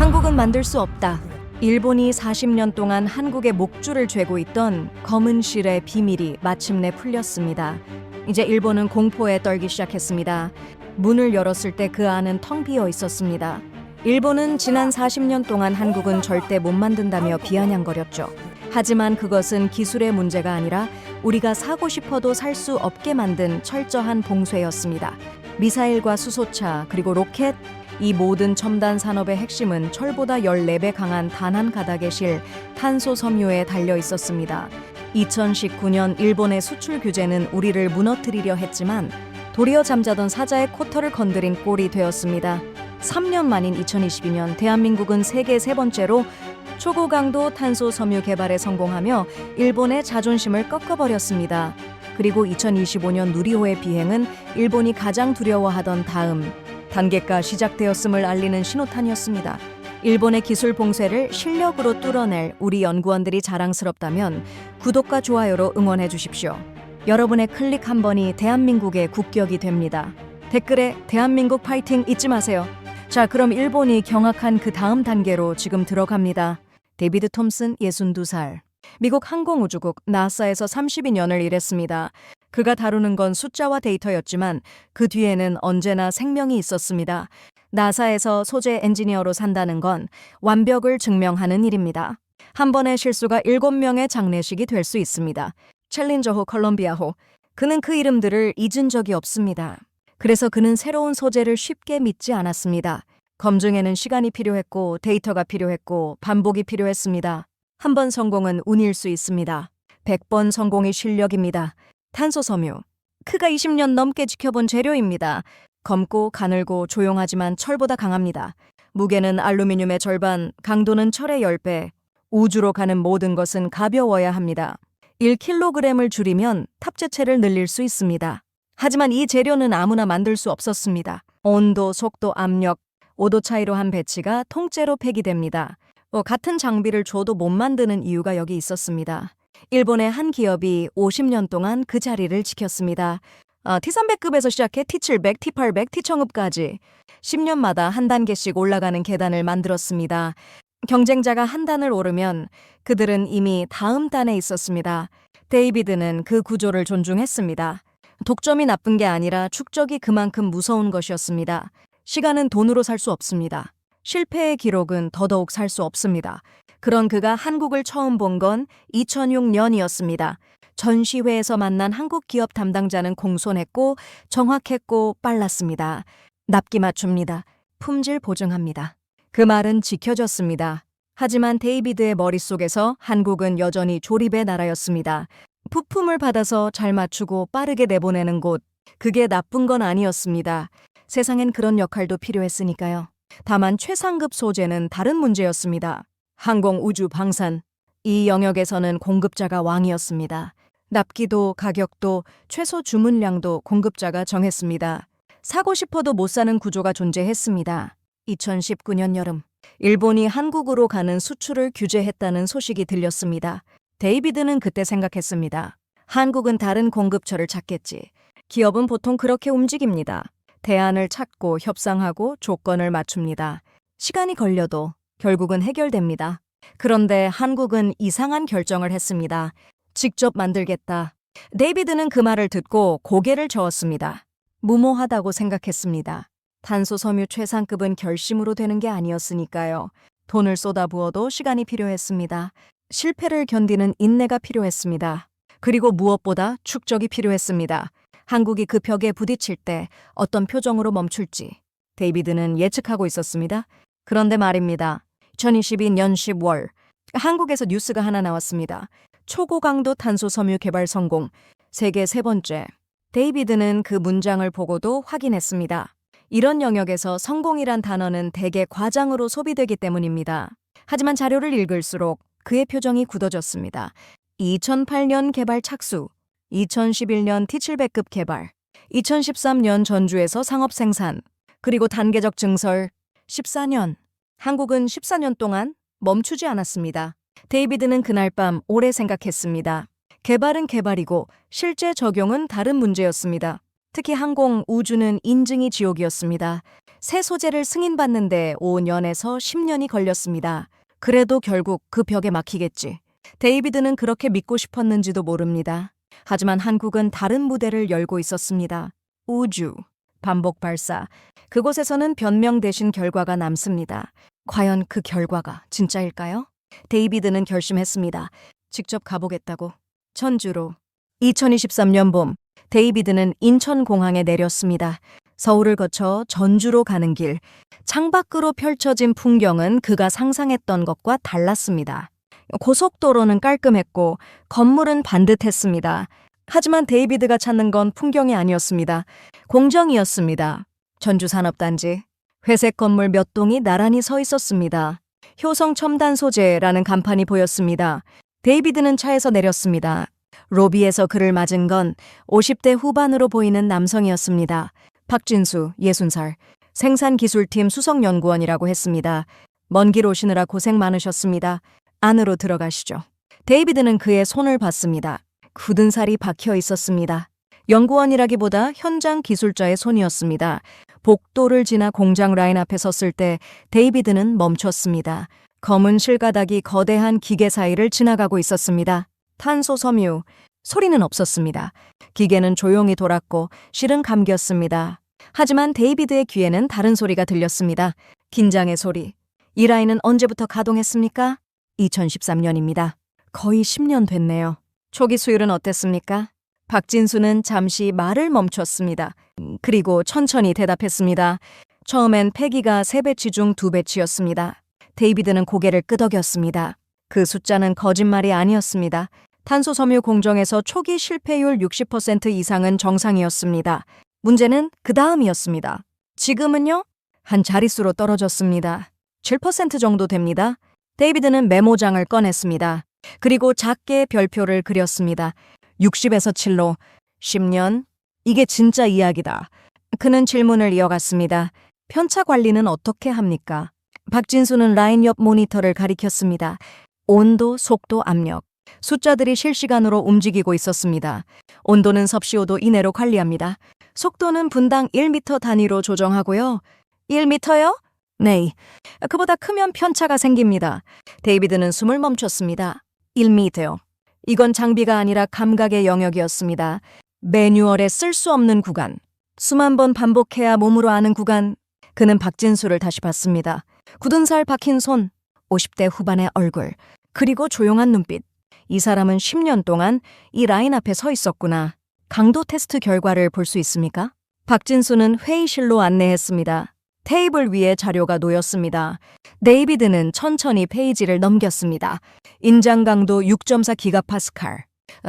한국은 만들 수 없다. 일본이 40년 동안 한국의 목줄을 죄고 있던 검은 실의 비밀이 마침내 풀렸습니다. 이제 일본은 공포에 떨기 시작했습니다. 문을 열었을 때 그 안은 텅 비어 있었습니다. 일본은 지난 40년 동안 한국은 절대 못 만든다며 비아냥거렸죠. 하지만 그것은 기술의 문제가 아니라 우리가 사고 싶어도 살 수 없게 만든 철저한 봉쇄였습니다. 미사일과 수소차 그리고 로켓, 이 모든 첨단 산업의 핵심은 철보다 14배 강한 단 한 가닥에 실 탄소 섬유에 달려 있었습니다. 2019년 일본의 수출 규제는 우리를 무너뜨리려 했지만 도리어 잠자던 사자의 코털을 건드린 꼴이 되었습니다. 3년 만인 2022년 대한민국은 세계 세 번째로 초고강도 탄소 섬유 개발에 성공하며 일본의 자존심을 꺾어버렸습니다. 그리고 2025년 누리호의 비행은 일본이 가장 두려워하던 다음 단계가 시작되었음을 알리는 신호탄이었습니다. 일본의 기술 봉쇄를 실력으로 뚫어낼 우리 연구원들이 자랑스럽다면 구독과 좋아요로 응원해 주십시오. 여러분의 클릭 한 번이 대한민국의 국격이 됩니다. 댓글에 대한민국 파이팅 잊지 마세요. 자, 그럼 일본이 경악한 그 다음 단계로 지금 들어갑니다. 데이비드 톰슨 62살. 미국 항공우주국 나사에서 32년을 일했습니다. 그가 다루는 건 숫자와 데이터였지만 그 뒤에는 언제나 생명이 있었습니다. 나사에서 소재 엔지니어로 산다는 건 완벽을 증명하는 일입니다. 한 번의 실수가 7명의 장례식이 될 수 있습니다. 챌린저호, 컬럼비아호. 그는 그 이름들을 잊은 적이 없습니다. 그래서 그는 새로운 소재를 쉽게 믿지 않았습니다. 검증에는 시간이 필요했고 데이터가 필요했고 반복이 필요했습니다. 한 번 성공은 운일 수 있습니다. 100번 성공이 실력입니다. 탄소 섬유. 그가 20년 넘게 지켜본 재료입니다. 검고 가늘고 조용하지만 철보다 강합니다. 무게는 알루미늄의 절반, 강도는 철의 10배. 우주로 가는 모든 것은 가벼워야 합니다. 1kg을 줄이면 탑재체를 늘릴 수 있습니다. 하지만 이 재료는 아무나 만들 수 없었습니다. 온도, 속도, 압력, 5도 차이로 한 배치가 통째로 폐기됩니다. 같은 장비를 줘도 못 만드는 이유가 여기 있었습니다. 일본의 한 기업이 50년 동안 그 자리를 지켰습니다. T300급에서 시작해 T700, T800, T청읍까지 10년마다 한 단계씩 올라가는 계단을 만들었습니다. 경쟁자가 한 단을 오르면 그들은 이미 다음 단에 있었습니다. 데이비드는 그 구조를 존중했습니다. 독점이 나쁜 게 아니라 축적이 그만큼 무서운 것이었습니다. 시간은 돈으로 살 수 없습니다. 실패의 기록은 더더욱 살 수 없습니다. 그런 그가 한국을 처음 본 건 2006년이었습니다. 전시회에서 만난 한국 기업 담당자는 공손했고 정확했고 빨랐습니다. 납기 맞춥니다. 품질 보증합니다. 그 말은 지켜졌습니다. 하지만 데이비드의 머릿속에서 한국은 여전히 조립의 나라였습니다. 부품을 받아서 잘 맞추고 빠르게 내보내는 곳, 그게 나쁜 건 아니었습니다. 세상엔 그런 역할도 필요했으니까요. 다만 최상급 소재는 다른 문제였습니다. 항공, 우주, 방산. 이 영역에서는 공급자가 왕이었습니다. 납기도 가격도 최소 주문량도 공급자가 정했습니다. 사고 싶어도 못 사는 구조가 존재했습니다. 2019년 여름, 일본이 한국으로 가는 수출을 규제했다는 소식이 들렸습니다. 데이비드는 그때 생각했습니다. 한국은 다른 공급처를 찾겠지. 기업은 보통 그렇게 움직입니다. 대안을 찾고 협상하고 조건을 맞춥니다. 시간이 걸려도 결국은 해결됩니다. 그런데 한국은 이상한 결정을 했습니다. 직접 만들겠다. 데이비드는 그 말을 듣고 고개를 저었습니다. 무모하다고 생각했습니다. 탄소 섬유 최상급은 결심으로 되는 게 아니었으니까요. 돈을 쏟아부어도 시간이 필요했습니다. 실패를 견디는 인내가 필요했습니다. 그리고 무엇보다 축적이 필요했습니다. 한국이 그 벽에 부딪힐 때 어떤 표정으로 멈출지 데이비드는 예측하고 있었습니다. 그런데 말입니다. 2022년 10월 한국에서 뉴스가 하나 나왔습니다. 초고강도 탄소 섬유 개발 성공, 세계 세 번째. 데이비드는 그 문장을 보고도 확인했습니다. 이런 영역에서 성공이란 단어는 대개 과장으로 소비되기 때문입니다. 하지만 자료를 읽을수록 그의 표정이 굳어졌습니다. 2008년 개발 착수, 2011년 T700급 개발, 2013년 전주에서 상업 생산, 그리고 단계적 증설, 14년. 한국은 14년 동안 멈추지 않았습니다. 데이비드는 그날 밤 오래 생각했습니다. 개발은 개발이고 실제 적용은 다른 문제였습니다. 특히 항공, 우주는 인증이 지옥이었습니다. 새 소재를 승인받는데 5년에서 10년이 걸렸습니다. 그래도 결국 그 벽에 막히겠지. 데이비드는 그렇게 믿고 싶었는지도 모릅니다. 하지만 한국은 다른 무대를 열고 있었습니다. 우주, 반복 발사. 그곳에서는 변명 대신 결과가 남습니다. 과연 그 결과가 진짜일까요? 데이비드는 결심했습니다. 직접 가보겠다고. 천주로. 2023년 봄, 데이비드는 인천공항에 내렸습니다. 서울을 거쳐 전주로 가는 길. 창밖으로 펼쳐진 풍경은 그가 상상했던 것과 달랐습니다. 고속도로는 깔끔했고 건물은 반듯했습니다. 하지만 데이비드가 찾는 건 풍경이 아니었습니다. 공정이었습니다. 전주산업단지. 회색 건물 몇 동이 나란히 서 있었습니다. 효성 첨단 소재라는 간판이 보였습니다. 데이비드는 차에서 내렸습니다. 로비에서 그를 맞은 건 50대 후반으로 보이는 남성이었습니다. 박진수, 60살. 생산기술팀 수석연구원이라고 했습니다. 먼 길 오시느라 고생 많으셨습니다. 안으로 들어가시죠. 데이비드는 그의 손을 봤습니다. 굳은 살이 박혀 있었습니다. 연구원이라기보다 현장 기술자의 손이었습니다. 복도를 지나 공장 라인 앞에 섰을 때 데이비드는 멈췄습니다. 검은 실가닥이 거대한 기계 사이를 지나가고 있었습니다. 탄소 섬유. 소리는 없었습니다. 기계는 조용히 돌았고 실은 감겼습니다. 하지만 데이비드의 귀에는 다른 소리가 들렸습니다. 긴장의 소리. 이 라인은 언제부터 가동했습니까? 2013년입니다. 거의 10년 됐네요. 초기 수율은 어땠습니까? 박진수는 잠시 말을 멈췄습니다. 그리고 천천히 대답했습니다. 처음엔 폐기가 3배치 중 2배치였습니다. 데이비드는 고개를 끄덕였습니다. 그 숫자는 거짓말이 아니었습니다. 탄소 섬유 공정에서 초기 실패율 60% 이상은 정상이었습니다. 문제는 그 다음이었습니다. 지금은요? 한 자릿수로 떨어졌습니다. 7% 정도 됩니다. 데이비드는 메모장을 꺼냈습니다. 그리고 작게 별표를 그렸습니다. 60에서 7로 10년? 이게 진짜 이야기다. 그는 질문을 이어갔습니다. 편차 관리는 어떻게 합니까? 박진수는 라인 옆 모니터를 가리켰습니다. 온도, 속도, 압력. 숫자들이 실시간으로 움직이고 있었습니다. 온도는 섭씨 5도 이내로 관리합니다. 속도는 분당 1m 단위로 조정하고요. 1m요? 네. 그보다 크면 편차가 생깁니다. 데이비드는 숨을 멈췄습니다. 1m요. 이건 장비가 아니라 감각의 영역이었습니다. 매뉴얼에 쓸 수 없는 구간. 수만 번 반복해야 몸으로 아는 구간. 그는 박진수를 다시 봤습니다. 굳은 살 박힌 손, 50대 후반의 얼굴, 그리고 조용한 눈빛. 이 사람은 10년 동안 이 라인 앞에 서 있었구나. 강도 테스트 결과를 볼 수 있습니까? 박진수는 회의실로 안내했습니다. 테이블 위에 자료가 놓였습니다. 데이비드는 천천히 페이지를 넘겼습니다. 인장 강도 6.4 기가파스칼,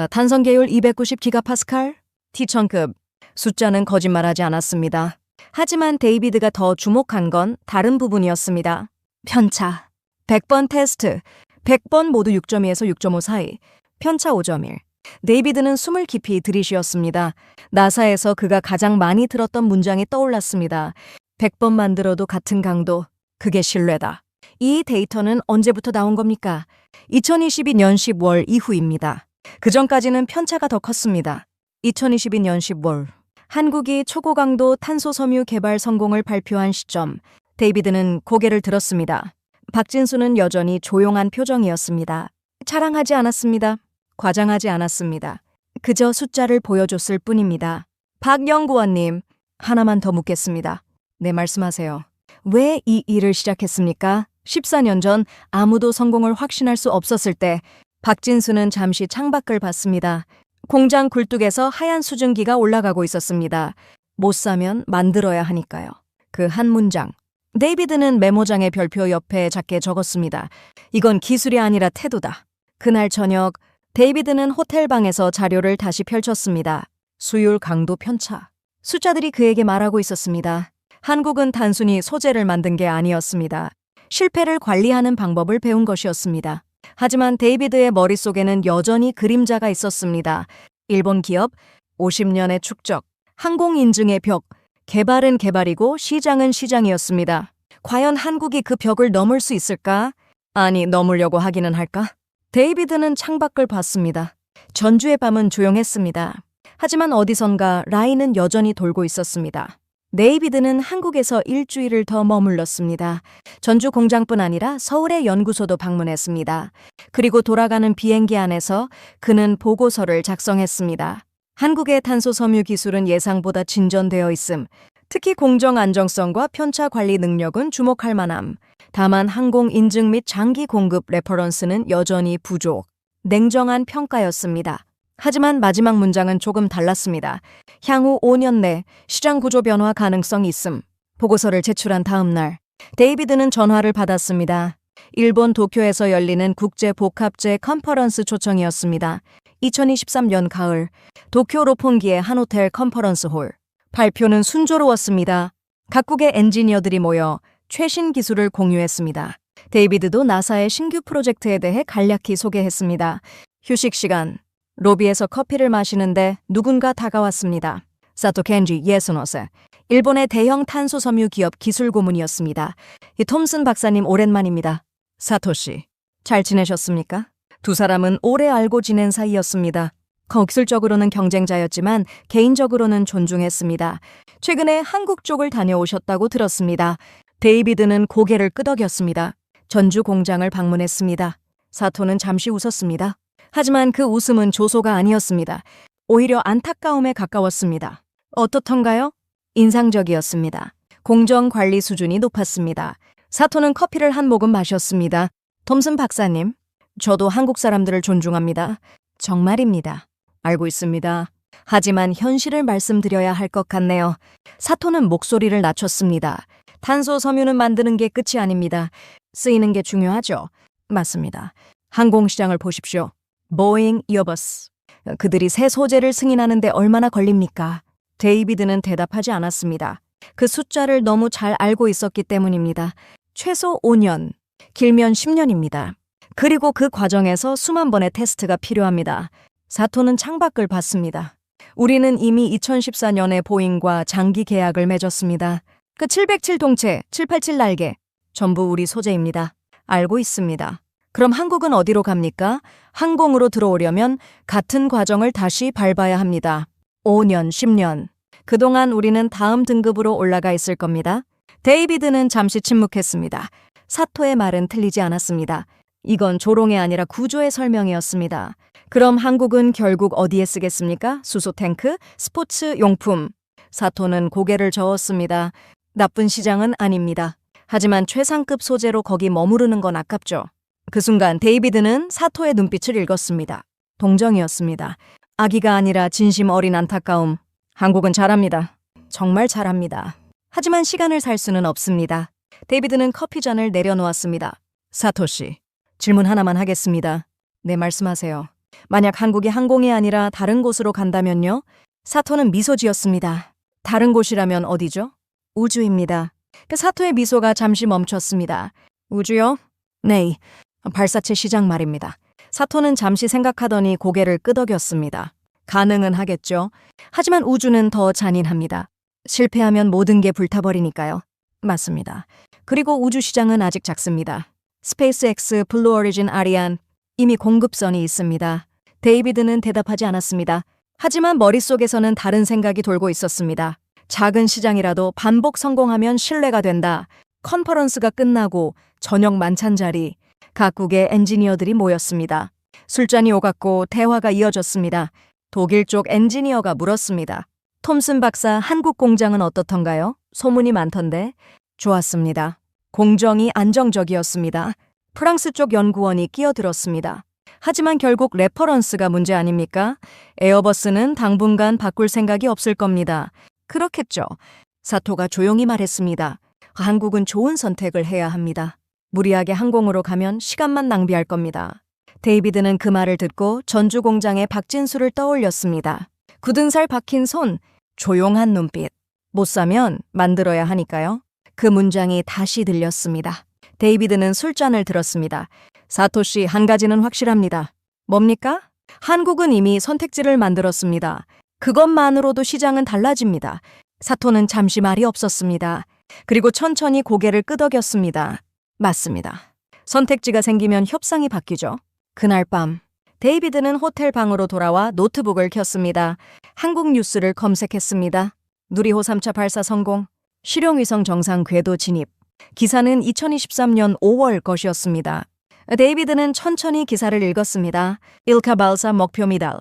탄성 계율 290 기가파스칼, T1000급. 숫자는 거짓말하지 않았습니다. 하지만 데이비드가 더 주목한 건 다른 부분이었습니다. 편차. 100번 테스트. 100번 모두 6.2에서 6.5 사이. 편차 5.1. 데이비드는 숨을 깊이 들이쉬었습니다. 나사에서 그가 가장 많이 들었던 문장이 떠올랐습니다. 100번 만들어도 같은 강도. 그게 신뢰다. 이 데이터는 언제부터 나온 겁니까? 2022년 10월 이후입니다. 그전까지는 편차가 더 컸습니다. 2022년 10월. 한국이 초고강도 탄소 섬유 개발 성공을 발표한 시점. 데이비드는 고개를 들었습니다. 박진수는 여전히 조용한 표정이었습니다. 자랑하지 않았습니다. 과장하지 않았습니다. 그저 숫자를 보여줬을 뿐입니다. 박 연구원님, 하나만 더 묻겠습니다. 네, 말씀하세요. 왜 이 일을 시작했습니까? 14년 전 아무도 성공을 확신할 수 없었을 때 박진수는 잠시 창밖을 봤습니다. 공장 굴뚝에서 하얀 수증기가 올라가고 있었습니다. 못 사면 만들어야 하니까요. 그 한 문장. 데이비드는 메모장의 별표 옆에 작게 적었습니다. 이건 기술이 아니라 태도다. 그날 저녁 데이비드는 호텔방에서 자료를 다시 펼쳤습니다. 수율, 강도, 편차. 숫자들이 그에게 말하고 있었습니다. 한국은 단순히 소재를 만든 게 아니었습니다. 실패를 관리하는 방법을 배운 것이었습니다. 하지만 데이비드의 머릿속에는 여전히 그림자가 있었습니다. 일본 기업, 50년의 축적, 항공인증의 벽, 개발은 개발이고 시장은 시장이었습니다. 과연 한국이 그 벽을 넘을 수 있을까? 아니, 넘으려고 하기는 할까? 데이비드는 창밖을 봤습니다. 전주의 밤은 조용했습니다. 하지만 어디선가 라인은 여전히 돌고 있었습니다. 데이비드는 한국에서 일주일을 더 머물렀습니다. 전주 공장뿐 아니라 서울의 연구소도 방문했습니다. 그리고 돌아가는 비행기 안에서 그는 보고서를 작성했습니다. 한국의 탄소 섬유 기술은 예상보다 진전되어 있음. 특히 공정 안정성과 편차 관리 능력은 주목할 만함. 다만 항공 인증 및 장기 공급 레퍼런스는 여전히 부족. 냉정한 평가였습니다. 하지만 마지막 문장은 조금 달랐습니다. 향후 5년 내 시장 구조 변화 가능성 있음. 보고서를 제출한 다음 날, 데이비드는 전화를 받았습니다. 일본 도쿄에서 열리는 국제 복합제 컨퍼런스 초청이었습니다. 2023년 가을, 도쿄 로폰기의 한 호텔 컨퍼런스 홀. 발표는 순조로웠습니다. 각국의 엔지니어들이 모여 최신 기술을 공유했습니다. 데이비드도 나사의 신규 프로젝트에 대해 간략히 소개했습니다. 휴식 시간, 로비에서 커피를 마시는데 누군가 다가왔습니다. 사토 켄지 65세, 일본의 대형 탄소 섬유 기업 기술 고문이었습니다. 이 톰슨 박사님 오랜만입니다. 사토 씨, 잘 지내셨습니까? 두 사람은 오래 알고 지낸 사이였습니다. 기술적으로는 경쟁자였지만 개인적으로는 존중했습니다. 최근에 한국 쪽을 다녀오셨다고 들었습니다. 데이비드는 고개를 끄덕였습니다. 전주 공장을 방문했습니다. 사토는 잠시 웃었습니다. 하지만 그 웃음은 조소가 아니었습니다. 오히려 안타까움에 가까웠습니다. 어떻던가요? 인상적이었습니다. 공정 관리 수준이 높았습니다. 사토는 커피를 한 모금 마셨습니다. 톰슨 박사님, 저도 한국 사람들을 존중합니다. 정말입니다. 알고 있습니다. 하지만 현실을 말씀드려야 할 것 같네요. 사토는 목소리를 낮췄습니다. 탄소 섬유는 만드는 게 끝이 아닙니다. 쓰이는 게 중요하죠. 맞습니다. 항공시장을 보십시오. 보잉, 이어버스. 그들이 새 소재를 승인하는데 얼마나 걸립니까? 데이비드는 대답하지 않았습니다. 그 숫자를 너무 잘 알고 있었기 때문입니다. 최소 5년, 길면 10년입니다. 그리고 그 과정에서 수만 번의 테스트가 필요합니다. 사토는 창밖을 봤습니다. 우리는 이미 2014년에 보잉과 장기 계약을 맺었습니다. 그 707 동체, 787 날개, 전부 우리 소재입니다. 알고 있습니다. 그럼 한국은 어디로 갑니까? 항공으로 들어오려면 같은 과정을 다시 밟아야 합니다. 5년, 10년. 그동안 우리는 다음 등급으로 올라가 있을 겁니다. 데이비드는 잠시 침묵했습니다. 사토의 말은 틀리지 않았습니다. 이건 조롱이 아니라 구조의 설명이었습니다. 그럼 한국은 결국 어디에 쓰겠습니까? 수소 탱크, 스포츠 용품. 사토는 고개를 저었습니다. 나쁜 시장은 아닙니다. 하지만 최상급 소재로 거기 머무르는 건 아깝죠. 그 순간 데이비드는 사토의 눈빛을 읽었습니다. 동정이었습니다. 악의가 아니라 진심 어린 안타까움. 한국은 잘합니다. 정말 잘합니다. 하지만 시간을 살 수는 없습니다. 데이비드는 커피잔을 내려놓았습니다. 사토 씨, 질문 하나만 하겠습니다. 네, 말씀하세요. 만약 한국이 항공이 아니라 다른 곳으로 간다면요? 사토는 미소 지었습니다. 다른 곳이라면 어디죠? 우주입니다. 그 사토의 미소가 잠시 멈췄습니다. 우주요? 네, 발사체 시장 말입니다. 사토는 잠시 생각하더니 고개를 끄덕였습니다. 가능은 하겠죠. 하지만 우주는 더 잔인합니다. 실패하면 모든 게 불타버리니까요. 맞습니다. 그리고 우주 시장은 아직 작습니다. 스페이스X, 블루 오리진, 아리안, 이미 공급선이 있습니다. 데이비드는 대답하지 않았습니다. 하지만 머릿속에서는 다른 생각이 돌고 있었습니다. 작은 시장이라도 반복 성공하면 신뢰가 된다. 컨퍼런스가 끝나고 저녁 만찬 자리, 각국의 엔지니어들이 모였습니다. 술잔이 오갔고 대화가 이어졌습니다. 독일 쪽 엔지니어가 물었습니다. 톰슨 박사, 한국 공장은 어떻던가요? 소문이 많던데. 좋았습니다. 공정이 안정적이었습니다. 프랑스 쪽 연구원이 끼어들었습니다. 하지만 결국 레퍼런스가 문제 아닙니까? 에어버스는 당분간 바꿀 생각이 없을 겁니다. 그렇겠죠. 사토가 조용히 말했습니다. 한국은 좋은 선택을 해야 합니다. 무리하게 항공으로 가면 시간만 낭비할 겁니다. 데이비드는 그 말을 듣고 전주 공장의 박진수를 떠올렸습니다. 굳은 살 박힌 손, 조용한 눈빛. 못 사면 만들어야 하니까요. 그 문장이 다시 들렸습니다. 데이비드는 술잔을 들었습니다. 사토 씨, 한 가지는 확실합니다. 뭡니까? 한국은 이미 선택지를 만들었습니다. 그것만으로도 시장은 달라집니다. 사토는 잠시 말이 없었습니다. 그리고 천천히 고개를 끄덕였습니다. 맞습니다. 선택지가 생기면 협상이 바뀌죠. 그날 밤, 데이비드는 호텔 방으로 돌아와 노트북을 켰습니다. 한국 뉴스를 검색했습니다. 누리호 3차 발사 성공, 실용위성 정상 궤도 진입. 기사는 2023년 5월 것이었습니다. 데이비드는 천천히 기사를 읽었습니다. 1차 발사 목표 미달,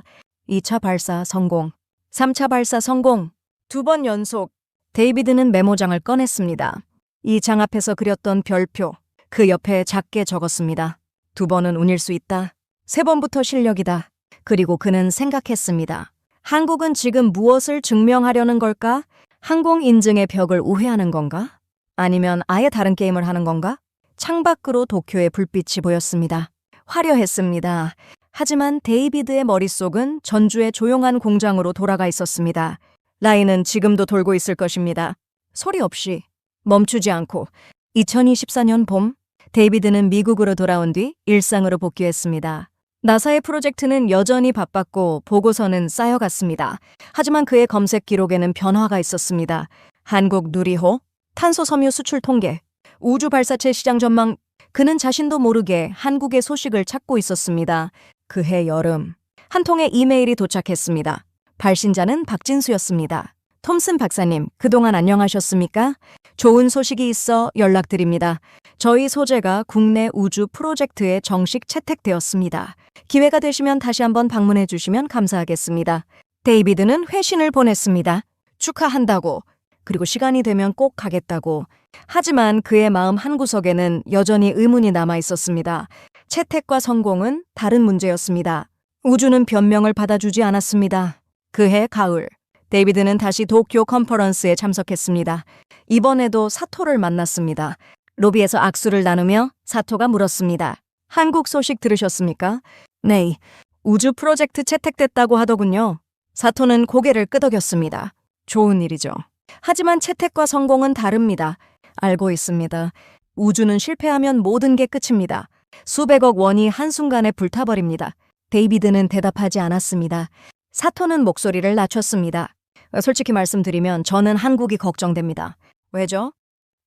2차 발사 성공, 3차 발사 성공, 2번 연속. 데이비드는 메모장을 꺼냈습니다. 이 장 앞에서 그렸던 별표, 그 옆에 작게 적었습니다. 2번은 운일 수 있다. 3번부터 실력이다. 그리고 그는 생각했습니다. 한국은 지금 무엇을 증명하려는 걸까? 항공 인증의 벽을 우회하는 건가? 아니면 아예 다른 게임을 하는 건가? 창밖으로 도쿄의 불빛이 보였습니다. 화려했습니다. 하지만 데이비드의 머릿속은 전주의 조용한 공장으로 돌아가 있었습니다. 라인은 지금도 돌고 있을 것입니다. 소리 없이, 멈추지 않고. 2024년 봄, 데이비드는 미국으로 돌아온 뒤 일상으로 복귀했습니다. 나사의 프로젝트는 여전히 바빴고 보고서는 쌓여갔습니다. 하지만 그의 검색 기록에는 변화가 있었습니다. 한국 누리호, 탄소 섬유 수출 통계, 우주 발사체 시장 전망. 그는 자신도 모르게 한국의 소식을 찾고 있었습니다. 그해 여름, 한 통의 이메일이 도착했습니다. 발신자는 박진수였습니다. 톰슨 박사님, 그동안 안녕하셨습니까? 좋은 소식이 있어 연락드립니다. 저희 소재가 국내 우주 프로젝트에 정식 채택되었습니다. 기회가 되시면 다시 한번 방문해 주시면 감사하겠습니다. 데이비드는 회신을 보냈습니다. 축하한다고, 그리고 시간이 되면 꼭 가겠다고. 하지만 그의 마음 한구석에는 여전히 의문이 남아 있었습니다. 채택과 성공은 다른 문제였습니다. 우주는 변명을 받아주지 않았습니다. 그해 가을, 데이비드는 다시 도쿄 컨퍼런스에 참석했습니다. 이번에도 사토를 만났습니다. 로비에서 악수를 나누며 사토가 물었습니다. 한국 소식 들으셨습니까? 네, 우주 프로젝트 채택됐다고 하더군요. 사토는 고개를 끄덕였습니다. 좋은 일이죠. 하지만 채택과 성공은 다릅니다. 알고 있습니다. 우주는 실패하면 모든 게 끝입니다. 수백억 원이 한순간에 불타버립니다. 데이비드는 대답하지 않았습니다. 사토는 목소리를 낮췄습니다. 솔직히 말씀드리면 저는 한국이 걱정됩니다. 왜죠?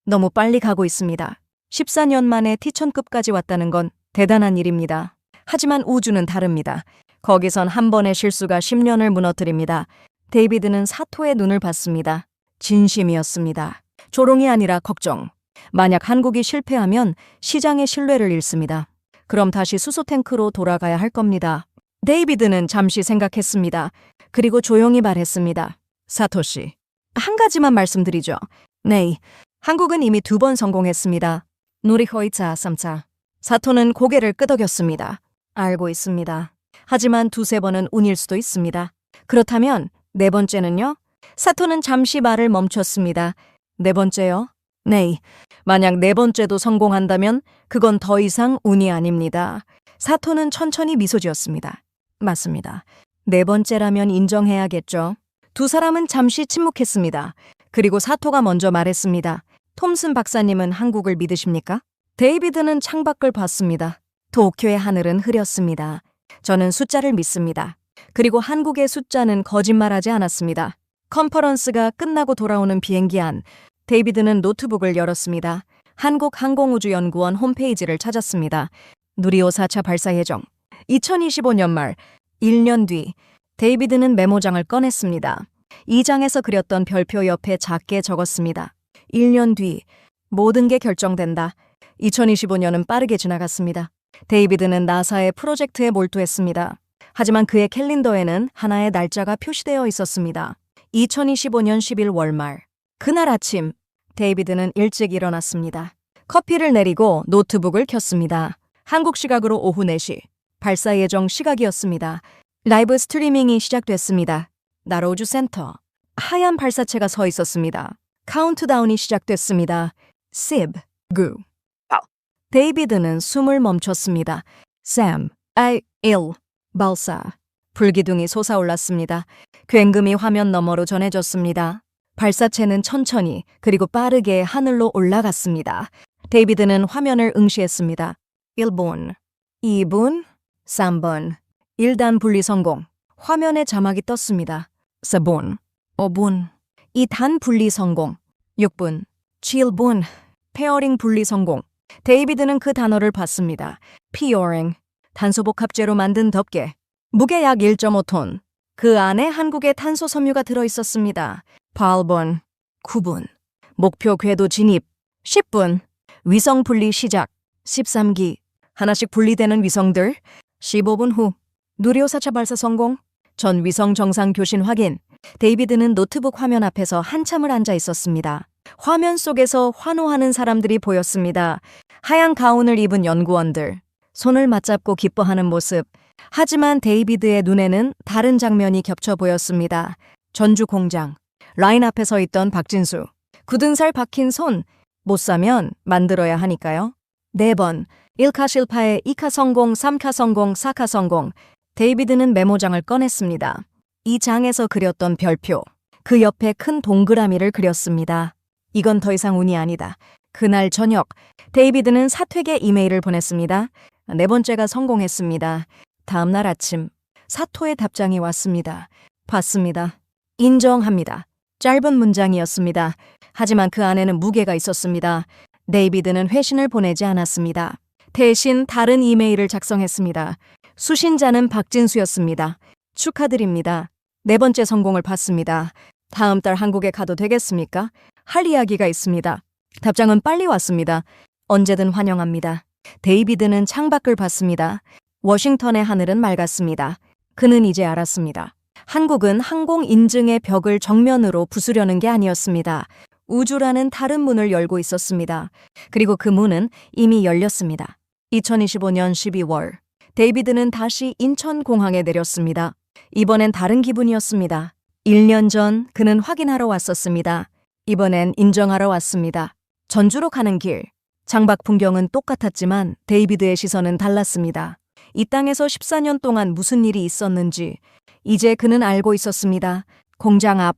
너무 빨리 가고 있습니다. 14년 만에 티천급까지 왔다는 건 대단한 일입니다. 하지만 우주는 다릅니다. 거기선 한 번의 실수가 10년을 무너뜨립니다. 데이비드는 사토의 눈을 봤습니다. 진심이었습니다. 조롱이 아니라 걱정. 만약 한국이 실패하면 시장의 신뢰를 잃습니다. 그럼 다시 수소탱크로 돌아가야 할 겁니다. 데이비드는 잠시 생각했습니다. 그리고 조용히 말했습니다. 사토 씨, 한 가지만 말씀드리죠. 네, 한국은 이미 2번 성공했습니다. 누리호 2차, 3차. 사토는 고개를 끄덕였습니다. 알고 있습니다. 하지만 2-3번은 운일 수도 있습니다. 그렇다면 4번째는요? 사토는 잠시 말을 멈췄습니다. 4번째요? 네, 만약 4번째도 성공한다면 그건 더 이상 운이 아닙니다. 사토는 천천히 미소 지었습니다. 맞습니다. 4번째라면 인정해야겠죠. 두 사람은 잠시 침묵했습니다. 그리고 사토가 먼저 말했습니다. 톰슨 박사님은 한국을 믿으십니까? 데이비드는 창밖을 봤습니다. 도쿄의 하늘은 흐렸습니다. 저는 숫자를 믿습니다. 그리고 한국의 숫자는 거짓말하지 않았습니다. 컨퍼런스가 끝나고 돌아오는 비행기 안, 데이비드는 노트북을 열었습니다. 한국항공우주연구원 홈페이지를 찾았습니다. 누리호 4차 발사 예정. 2025년 말, 1년 뒤, 데이비드는 메모장을 꺼냈습니다. 이 장에서 그렸던 별표 옆에 작게 적었습니다. 1년 뒤, 모든 게 결정된다. 2025년은 빠르게 지나갔습니다. 데이비드는 나사의 프로젝트에 몰두했습니다. 하지만 그의 캘린더에는 하나의 날짜가 표시되어 있었습니다. 2025년 10일 월말. 그날 아침, 데이비드는 일찍 일어났습니다. 커피를 내리고 노트북을 켰습니다. 한국 시각으로 오후 4시, 발사 예정 시각이었습니다. 라이브 스트리밍이 시작됐습니다. 나로우주 센터. 하얀 발사체가 서 있었습니다. 카운트다운이 시작됐습니다. 10, 9, 8. 데이비드는 숨을 멈췄습니다. 3, 2, 1, 발사. 불기둥이 솟아올랐습니다. 굉금이 화면 너머로 전해졌습니다. 발사체는 천천히 그리고 빠르게 하늘로 올라갔습니다. 데이비드는 화면을 응시했습니다. 1분, 2분, 3분. 1단 분리 성공. 화면에 자막이 떴습니다. 4분, 5분. 2단 분리 성공. 6분, 7분. 페어링 분리 성공. 데이비드는 그 단어를 봤습니다. peering. 탄소복합재로 만든 덮개. 무게 약 1.5톤. 그 안에 한국의 탄소 섬유가 들어있었습니다. 8번, 9분. 목표 궤도 진입. 10분. 위성 분리 시작. 13기. 하나씩 분리되는 위성들. 15분 후. 누리호 4차 발사 성공. 전 위성 정상 교신 확인. 데이비드는 노트북 화면 앞에서 한참을 앉아 있었습니다. 화면 속에서 환호하는 사람들이 보였습니다. 하얀 가운을 입은 연구원들. 손을 맞잡고 기뻐하는 모습. 하지만 데이비드의 눈에는 다른 장면이 겹쳐 보였습니다. 전주 공장. 라인 앞에 서 있던 박진수. 굳은 살 박힌 손. 못 사면 만들어야 하니까요. 4번. 1카 실패에 2카 성공, 3카 성공, 4카 성공. 데이비드는 메모장을 꺼냈습니다. 이 장에서 그렸던 별표. 그 옆에 큰 동그라미를 그렸습니다. 이건 더 이상 운이 아니다. 그날 저녁, 데이비드는 사퇴계 이메일을 보냈습니다. 4번째가 성공했습니다. 다음 날 아침, 사토의 답장이 왔습니다. 봤습니다. 인정합니다. 짧은 문장이었습니다. 하지만 그 안에는 무게가 있었습니다. 데이비드는 회신을 보내지 않았습니다. 대신 다른 이메일을 작성했습니다. 수신자는 박진수였습니다. 축하드립니다. 4번째 성공을 봤습니다. 다음 달 한국에 가도 되겠습니까? 할 이야기가 있습니다. 답장은 빨리 왔습니다. 언제든 환영합니다. 데이비드는 창밖을 봤습니다. 워싱턴의 하늘은 맑았습니다. 그는 이제 알았습니다. 한국은 항공 인증의 벽을 정면으로 부수려는 게 아니었습니다. 우주라는 다른 문을 열고 있었습니다. 그리고 그 문은 이미 열렸습니다. 2025년 12월, 데이비드는 다시 인천공항에 내렸습니다. 이번엔 다른 기분이었습니다. 1년 전 그는 확인하러 왔었습니다. 이번엔 인정하러 왔습니다. 전주로 가는 길. 장박 풍경은 똑같았지만 데이비드의 시선은 달랐습니다. 이 땅에서 14년 동안 무슨 일이 있었는지 이제 그는 알고 있었습니다. 공장 앞,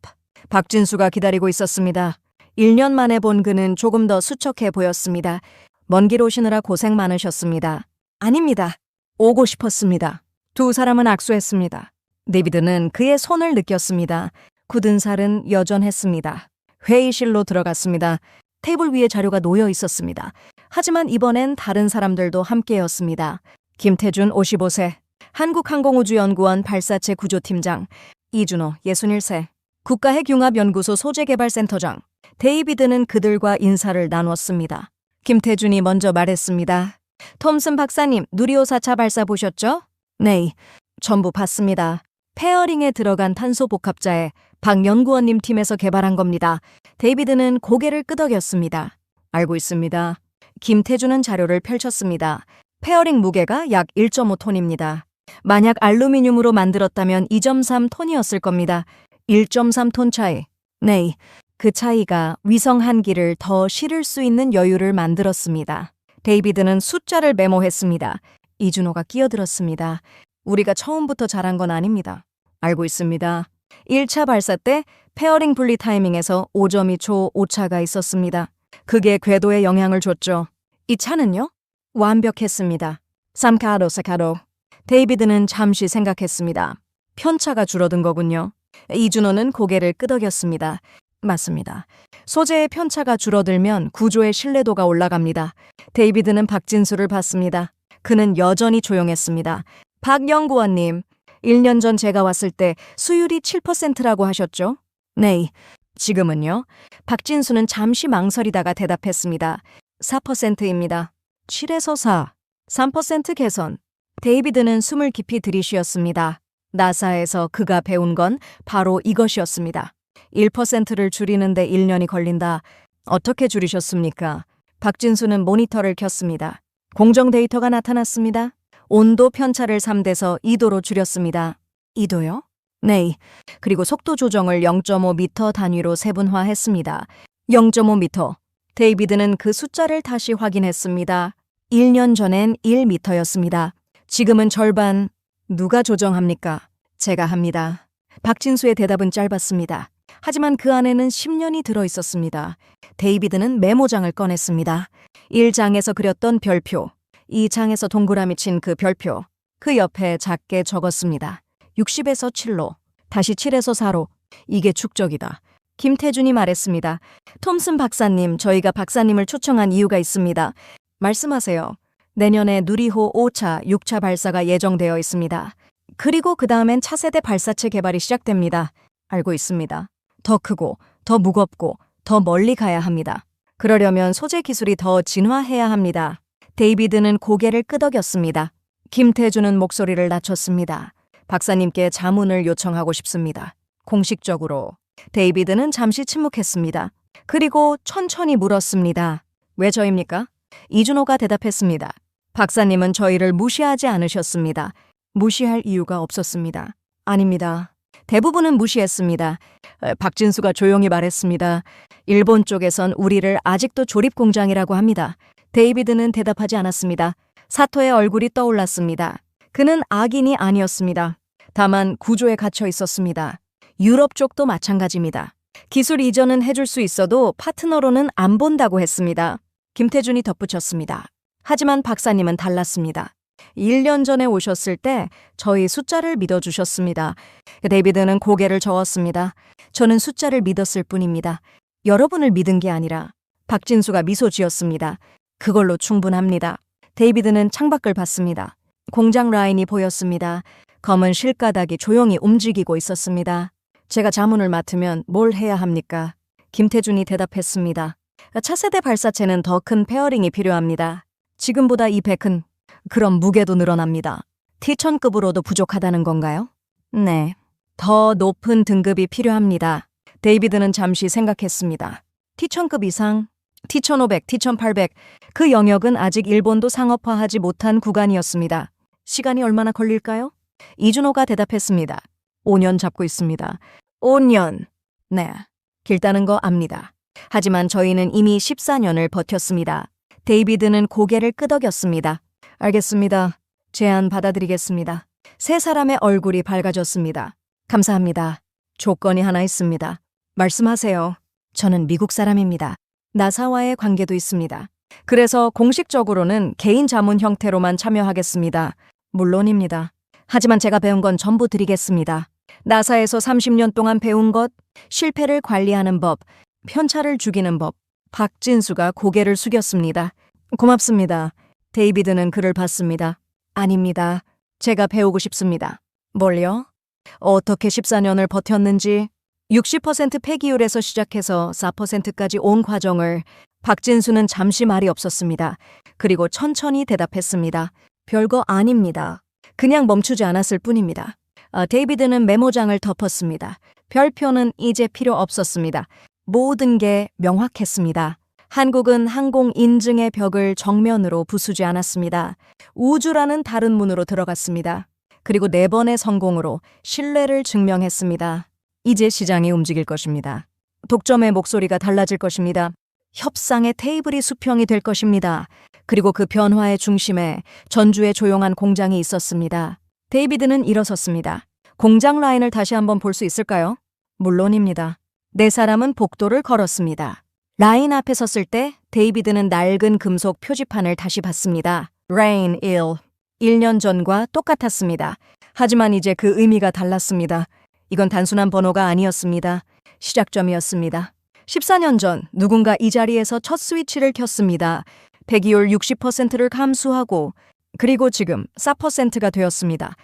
박진수가 기다리고 있었습니다. 1년 만에 본 그는 조금 더 수척해 보였습니다. 먼 길 오시느라 고생 많으셨습니다. 아닙니다. 오고 싶었습니다. 두 사람은 악수했습니다. 데이비드는 그의 손을 느꼈습니다. 굳은 살은 여전했습니다. 회의실로 들어갔습니다. 테이블 위에 자료가 놓여 있었습니다. 하지만 이번엔 다른 사람들도 함께였습니다. 김태준 55세, 한국항공우주연구원 발사체 구조팀장, 이준호 61세, 국가핵융합연구소 소재개발센터장. 데이비드는 그들과 인사를 나눴습니다. 김태준이 먼저 말했습니다. 톰슨 박사님, 누리호 4차 발사 보셨죠? 네, 전부 봤습니다. 페어링에 들어간 탄소 복합자에 박 연구원님 팀에서 개발한 겁니다. 데이비드는 고개를 끄덕였습니다. 알고 있습니다. 김태준은 자료를 펼쳤습니다. 페어링 무게가 약 1.5톤입니다. 만약 알루미늄으로 만들었다면 2.3톤이었을 겁니다. 1.3톤 차이. 네, 그 차이가 위성 한 기를 더 실을 수 있는 여유를 만들었습니다. 데이비드는 숫자를 메모했습니다. 이준호가 끼어들었습니다. 우리가 처음부터 잘한 건 아닙니다. 알고 있습니다. 1차 발사 때 페어링 분리 타이밍에서 5.2초 오차가 있었습니다. 그게 궤도에 영향을 줬죠. 이 차는요? 완벽했습니다. 3카도 4카도. 데이비드는 잠시 생각했습니다. 편차가 줄어든 거군요. 이준호는 고개를 끄덕였습니다. 맞습니다. 소재의 편차가 줄어들면 구조의 신뢰도가 올라갑니다. 데이비드는 박진수를 봤습니다. 그는 여전히 조용했습니다. 박 연구원님, 1년 전 제가 왔을 때 수율이 7%라고 하셨죠? 네. 지금은요? 박진수는 잠시 망설이다가 대답했습니다. 4%입니다. 7에서 4. 3% 개선. 데이비드는 숨을 깊이 들이쉬었습니다. 나사에서 그가 배운 건 바로 이것이었습니다. 1%를 줄이는데 1년이 걸린다. 어떻게 줄이셨습니까? 박진수는 모니터를 켰습니다. 공정 데이터가 나타났습니다. 온도 편차를 3도에서 2도로 줄였습니다. 2도요? 네. 그리고 속도 조정을 0.5m 단위로 세분화했습니다. 0.5m. 데이비드는 그 숫자를 다시 확인했습니다. 1년 전엔 1m였습니다. 지금은 절반. 누가 조정합니까? 제가 합니다. 박진수의 대답은 짧았습니다. 하지만 그 안에는 10년이 들어있었습니다. 데이비드는 메모장을 꺼냈습니다. 1장에서 그렸던 별표, 2장에서 동그라미 친 그 별표, 그 옆에 작게 적었습니다. 60에서 7로, 다시 7에서 4로. 이게 축적이다. 김태준이 말했습니다. 톰슨 박사님, 저희가 박사님을 초청한 이유가 있습니다. 말씀하세요. 내년에 누리호 5차, 6차 발사가 예정되어 있습니다. 그리고 그 다음엔 차세대 발사체 개발이 시작됩니다. 알고 있습니다. 더 크고, 더 무겁고, 더 멀리 가야 합니다. 그러려면 소재 기술이 더 진화해야 합니다. 데이비드는 고개를 끄덕였습니다. 김태준은 목소리를 낮췄습니다. 박사님께 자문을 요청하고 싶습니다. 공식적으로. 데이비드는 잠시 침묵했습니다. 그리고 천천히 물었습니다. 왜 저입니까? 이준호가 대답했습니다. 박사님은 저희를 무시하지 않으셨습니다. 무시할 이유가 없었습니다. 아닙니다. 대부분은 무시했습니다. 박진수가 조용히 말했습니다. 일본 쪽에선 우리를 아직도 조립공장이라고 합니다. 데이비드는 대답하지 않았습니다. 사토의 얼굴이 떠올랐습니다. 그는 악인이 아니었습니다. 다만 구조에 갇혀 있었습니다. 유럽 쪽도 마찬가지입니다. 기술 이전은 해줄 수 있어도 파트너로는 안 본다고 했습니다. 김태준이 덧붙였습니다. 하지만 박사님은 달랐습니다. 1년 전에 오셨을 때 저희 숫자를 믿어주셨습니다. 데이비드는 고개를 저었습니다. 저는 숫자를 믿었을 뿐입니다. 여러분을 믿은 게 아니라. 박진수가 미소 지었습니다. 그걸로 충분합니다. 데이비드는 창밖을 봤습니다. 공장 라인이 보였습니다. 검은 실가닥이 조용히 움직이고 있었습니다. 제가 자문을 맡으면 뭘 해야 합니까? 김태준이 대답했습니다. 차세대 발사체는 더 큰 페어링이 필요합니다. 지금보다 200은 그럼 무게도 늘어납니다. T1000급으로도 부족하다는 건가요? 네. 더 높은 등급이 필요합니다. 데이비드는 잠시 생각했습니다. T1000급 이상, T1500, T1800, 그 영역은 아직 일본도 상업화하지 못한 구간이었습니다. 시간이 얼마나 걸릴까요? 이준호가 대답했습니다. 5년 잡고 있습니다. 5년. 네. 길다는 거 압니다. 하지만 저희는 이미 14년을 버텼습니다. 데이비드는 고개를 끄덕였습니다. 알겠습니다. 제안 받아들이겠습니다. 세 사람의 얼굴이 밝아졌습니다. 감사합니다. 조건이 하나 있습니다. 말씀하세요. 저는 미국 사람입니다. 나사와의 관계도 있습니다. 그래서 공식적으로는 개인 자문 형태로만 참여하겠습니다. 물론입니다. 하지만 제가 배운 건 전부 드리겠습니다. 나사에서 30년 동안 배운 것, 실패를 관리하는 법, 편차를 죽이는 법. 박진수가 고개를 숙였습니다. 고맙습니다. 데이비드는 그를 봤습니다. 아닙니다. 제가 배우고 싶습니다. 뭘요? 어떻게 14년을 버텼는지 60% 폐기율에서 시작해서 4%까지 온 과정을. 박진수는 잠시 말이 없었습니다. 그리고 천천히 대답했습니다. 별거 아닙니다. 그냥 멈추지 않았을 뿐입니다. 데이비드는 메모장을 덮었습니다. 별표는 이제 필요 없었습니다. 모든 게 명확했습니다. 한국은 항공 인증의 벽을 정면으로 부수지 않았습니다. 우주라는 다른 문으로 들어갔습니다. 그리고 4번의 성공으로 신뢰를 증명했습니다. 이제 시장이 움직일 것입니다. 독점의 목소리가 달라질 것입니다. 협상의 테이블이 수평이 될 것입니다. 그리고 그 변화의 중심에 전주의 조용한 공장이 있었습니다. 데이비드는 일어섰습니다. 공장 라인을 다시 한번 볼 수 있을까요? 물론입니다. 4사람은 복도를 걸었습니다. 라인 앞에 섰을 때 데이비드는 낡은 금속 표지판을 다시 봤습니다. Rain 1. 1년 전과 똑같았습니다. 하지만 이제 그 의미가 달랐습니다. 이건 단순한 번호가 아니었습니다. 시작점이었습니다. 14년 전 누군가 이 자리에서 첫 스위치를 켰습니다. 폐기율 60%를 감수하고 그리고 지금 4%가 되었습니다.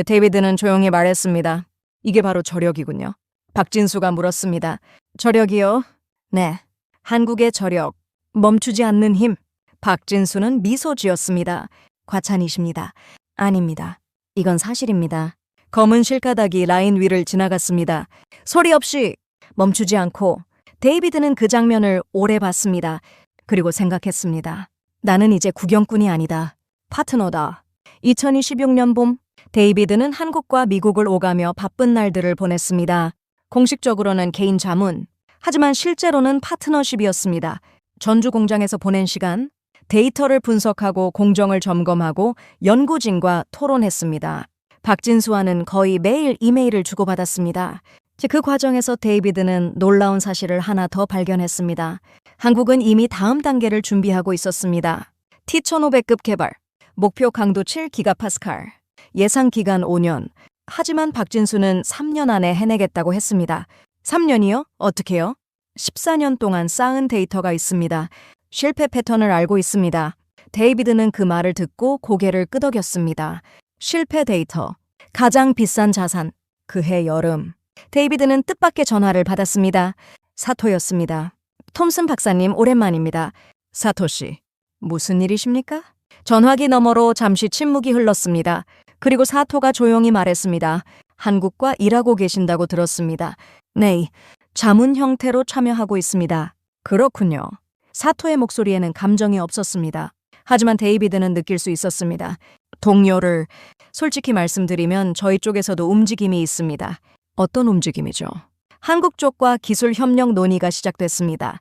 데이비드는 조용히 말했습니다. 이게 바로 저력이군요. 박진수가 물었습니다. 저력이요? 네. 한국의 저력. 멈추지 않는 힘. 박진수는 미소 지었습니다. 과찬이십니다. 아닙니다. 이건 사실입니다. 검은 실가닥이 라인 위를 지나갔습니다. 소리 없이 멈추지 않고 데이비드는 그 장면을 오래 봤습니다. 그리고 생각했습니다. 나는 이제 구경꾼이 아니다. 파트너다. 2026년 봄 데이비드는 한국과 미국을 오가며 바쁜 날들을 보냈습니다. 공식적으로는 개인 자문, 하지만 실제로는 파트너십이었습니다. 전주 공장에서 보낸 시간, 데이터를 분석하고 공정을 점검하고 연구진과 토론했습니다. 박진수와는 거의 매일 이메일을 주고받았습니다. 그 과정에서 데이비드는 놀라운 사실을 하나 더 발견했습니다. 한국은 이미 다음 단계를 준비하고 있었습니다. T1500급 개발, 목표 강도 7기가파스칼, 예상 기간 5년. 하지만 박진수는 3년 안에 해내겠다고 했습니다. 3년이요? 어떻게요? 14년 동안 쌓은 데이터가 있습니다. 실패 패턴을 알고 있습니다. 데이비드는 그 말을 듣고 고개를 끄덕였습니다. 실패 데이터, 가장 비싼 자산, 그해 여름. 데이비드는 뜻밖의 전화를 받았습니다. 사토였습니다. 톰슨 박사님 오랜만입니다. 사토 씨, 무슨 일이십니까? 전화기 너머로 잠시 침묵이 흘렀습니다. 그리고 사토가 조용히 말했습니다. 한국과 일하고 계신다고 들었습니다. 네, 자문 형태로 참여하고 있습니다. 그렇군요. 사토의 목소리에는 감정이 없었습니다. 하지만 데이비드는 느낄 수 있었습니다. 동료를 솔직히 말씀드리면 저희 쪽에서도 움직임이 있습니다. 어떤 움직임이죠? 한국 쪽과 기술 협력 논의가 시작됐습니다.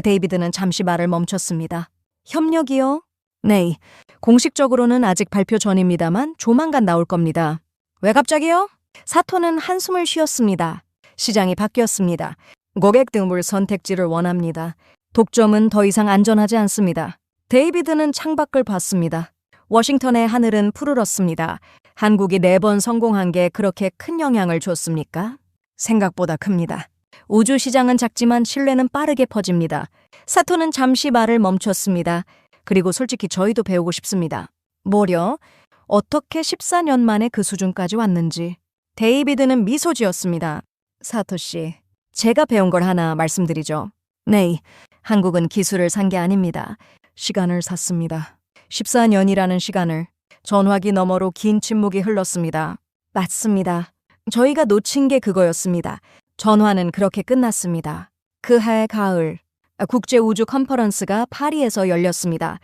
데이비드는 잠시 말을 멈췄습니다. 협력이요? 네, 공식적으로는 아직 발표 전입니다만 조만간 나올 겁니다. 왜 갑자기요? 사토는 한숨을 쉬었습니다. 시장이 바뀌었습니다. 고객 등물 선택지를 원합니다. 독점은 더 이상 안전하지 않습니다. 데이비드는 창밖을 봤습니다. 워싱턴의 하늘은 푸르렀습니다. 한국이 4번 성공한 게 그렇게 큰 영향을 줬습니까? 생각보다 큽니다. 우주 시장은 작지만 신뢰는 빠르게 퍼집니다. 사토는 잠시 말을 멈췄습니다. 그리고 솔직히 저희도 배우고 싶습니다. 뭐려? 어떻게 14년 만에 그 수준까지 왔는지. 데이비드는 미소 지었습니다. 사토 씨, 제가 배운 걸 하나 말씀드리죠. 네, 한국은 기술을 산 게 아닙니다. 시간을 샀습니다. 14년이라는 시간을. 전화기 너머로 긴 침묵이 흘렀습니다. 맞습니다. 저희가 놓친 게 그거였습니다. 전화는 그렇게 끝났습니다. 그해 가을, 국제우주 컨퍼런스가 파리에서 열렸습니다.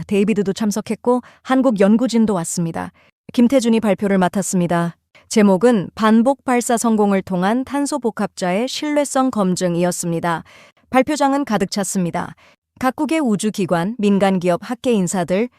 데이비드도 참석했고 한국 연구진도 왔습니다. 김태준이 발표를 맡았습니다. 제목은 반복 발사 성공을 통한 탄소 복합자의 신뢰성 검증이었습니다. 발표장은 가득 찼습니다. 각국의 우주기관, 민간기업, 학계 인사들,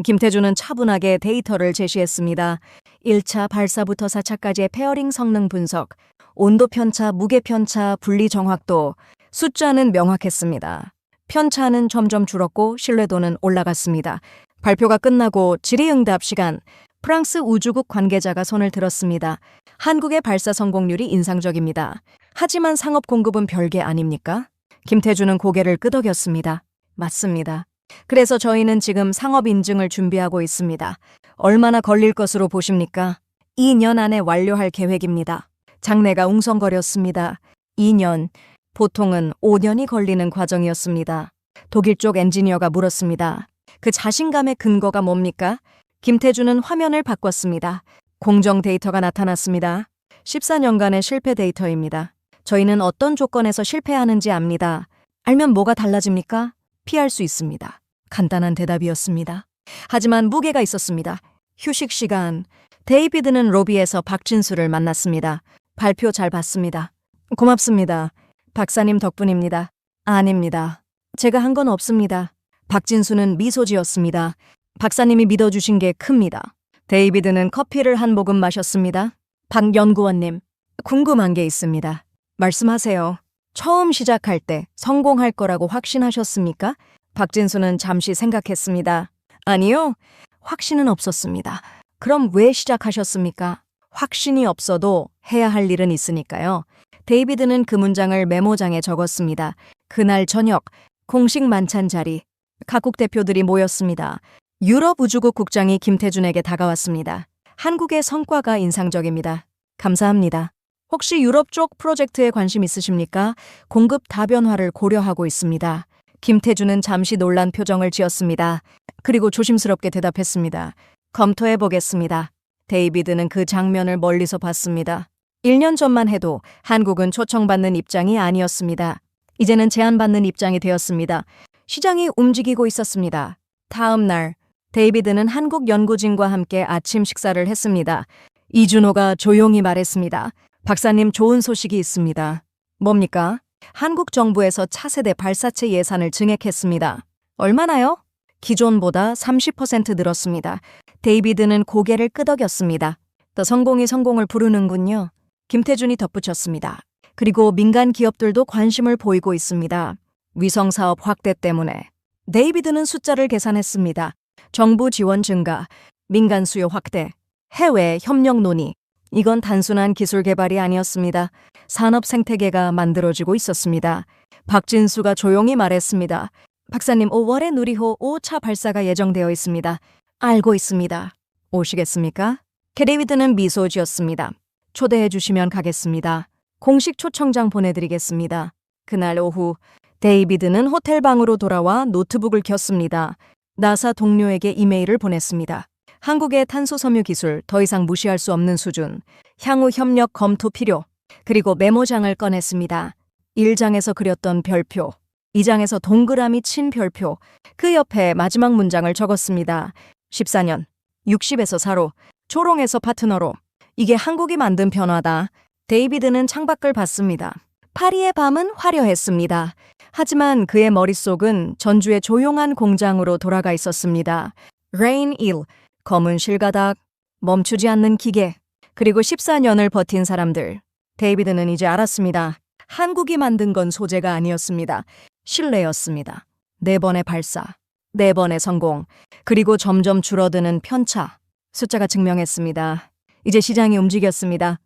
김태준은 차분하게 데이터를 제시했습니다. 1차 발사부터 4차까지의 페어링 성능 분석, 온도 편차, 무게 편차, 분리 정확도, 숫자는 명확했습니다. 편차는 점점 줄었고 신뢰도는 올라갔습니다. 발표가 끝나고 질의응답 시간, 프랑스 우주국 관계자가 손을 들었습니다. 한국의 발사 성공률이 인상적입니다. 하지만 상업 공급은 별개 아닙니까? 김태준은 고개를 끄덕였습니다. 맞습니다. 그래서 저희는 지금 상업 인증을 준비하고 있습니다. 얼마나 걸릴 것으로 보십니까? 2년 안에 완료할 계획입니다. 장내가 웅성거렸습니다. 2년, 보통은 5년이 걸리는 과정이었습니다. 독일 쪽 엔지니어가 물었습니다. 그 자신감의 근거가 뭡니까? 김태준은 화면을 바꿨습니다. 공정 데이터가 나타났습니다. 14년간의 실패 데이터입니다. 저희는 어떤 조건에서 실패하는지 압니다. 알면 뭐가 달라집니까? 피할 수 있습니다. 간단한 대답이었습니다. 하지만 무게가 있었습니다. 휴식 시간. 데이비드는 로비에서 박진수를 만났습니다. 발표 잘 봤습니다. 고맙습니다. 박사님 덕분입니다. 아닙니다. 제가 한 건 없습니다. 박진수는 미소 지었습니다. 박사님이 믿어주신 게 큽니다. 데이비드는 커피를 한 모금 마셨습니다. 박 연구원님, 궁금한 게 있습니다. 말씀하세요. 처음 시작할 때 성공할 거라고 확신하셨습니까? 박진수는 잠시 생각했습니다. 아니요, 확신은 없었습니다. 그럼 왜 시작하셨습니까? 확신이 없어도 해야 할 일은 있으니까요. 데이비드는 그 문장을 메모장에 적었습니다. 그날 저녁, 공식 만찬 자리, 각국 대표들이 모였습니다. 유럽 우주국 국장이 김태준에게 다가왔습니다. 한국의 성과가 인상적입니다. 감사합니다. 혹시 유럽 쪽 프로젝트에 관심 있으십니까? 공급 다변화를 고려하고 있습니다. 김태준은 잠시 놀란 표정을 지었습니다. 그리고 조심스럽게 대답했습니다. 검토해 보겠습니다. 데이비드는 그 장면을 멀리서 봤습니다. 1년 전만 해도 한국은 초청받는 입장이 아니었습니다. 이제는 제안받는 입장이 되었습니다. 시장이 움직이고 있었습니다. 다음 날, 데이비드는 한국 연구진과 함께 아침 식사를 했습니다. 이준호가 조용히 말했습니다. 박사님, 좋은 소식이 있습니다. 뭡니까? 한국 정부에서 차세대 발사체 예산을 증액했습니다. 얼마나요? 기존보다 30% 늘었습니다. 데이비드는 고개를 끄덕였습니다. 더 성공이 성공을 부르는군요. 김태준이 덧붙였습니다. 그리고 민간 기업들도 관심을 보이고 있습니다. 위성 사업 확대 때문에. 데이비드는 숫자를 계산했습니다. 정부 지원 증가, 민간 수요 확대, 해외 협력 논의. 이건 단순한 기술 개발이 아니었습니다. 산업 생태계가 만들어지고 있었습니다. 박진수가 조용히 말했습니다. 박사님, 5월에 누리호 5차 발사가 예정되어 있습니다. 알고 있습니다. 오시겠습니까? 데이비드는 미소 지었습니다. 초대해 주시면 가겠습니다. 공식 초청장 보내드리겠습니다. 그날 오후 데이비드는 호텔 방으로 돌아와 노트북을 켰습니다. 나사 동료에게 이메일을 보냈습니다. 한국의 탄소 섬유 기술 더 이상 무시할 수 없는 수준, 향후 협력 검토 필요, 그리고 메모장을 꺼냈습니다. 1장에서 그렸던 별표, 2장에서 동그라미 친 별표, 그 옆에 마지막 문장을 적었습니다. 14년, 60에서 4로, 초롱에서 파트너로. 이게 한국이 만든 변화다. 데이비드는 창밖을 봤습니다. 파리의 밤은 화려했습니다. 하지만 그의 머릿속은 전주의 조용한 공장으로 돌아가 있었습니다. Rain 1, 검은 실가닥, 멈추지 않는 기계, 그리고 14년을 버틴 사람들. 데이비드는 이제 알았습니다. 한국이 만든 건 소재가 아니었습니다. 신뢰였습니다. 4번의 발사, 4번의 성공, 그리고 점점 줄어드는 편차. 숫자가 증명했습니다. 이제 시장이 움직였습니다.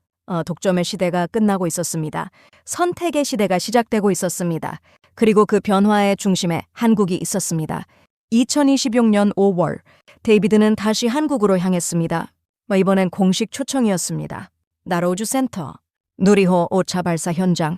독점의 시대가 끝나고 있었습니다. 선택의 시대가 시작되고 있었습니다. 그리고 그 변화의 중심에 한국이 있었습니다. 2026년 5월, 데이비드는 다시 한국으로 향했습니다. 이번엔 공식 초청이었습니다. 나로우주 센터, 누리호 5차 발사 현장,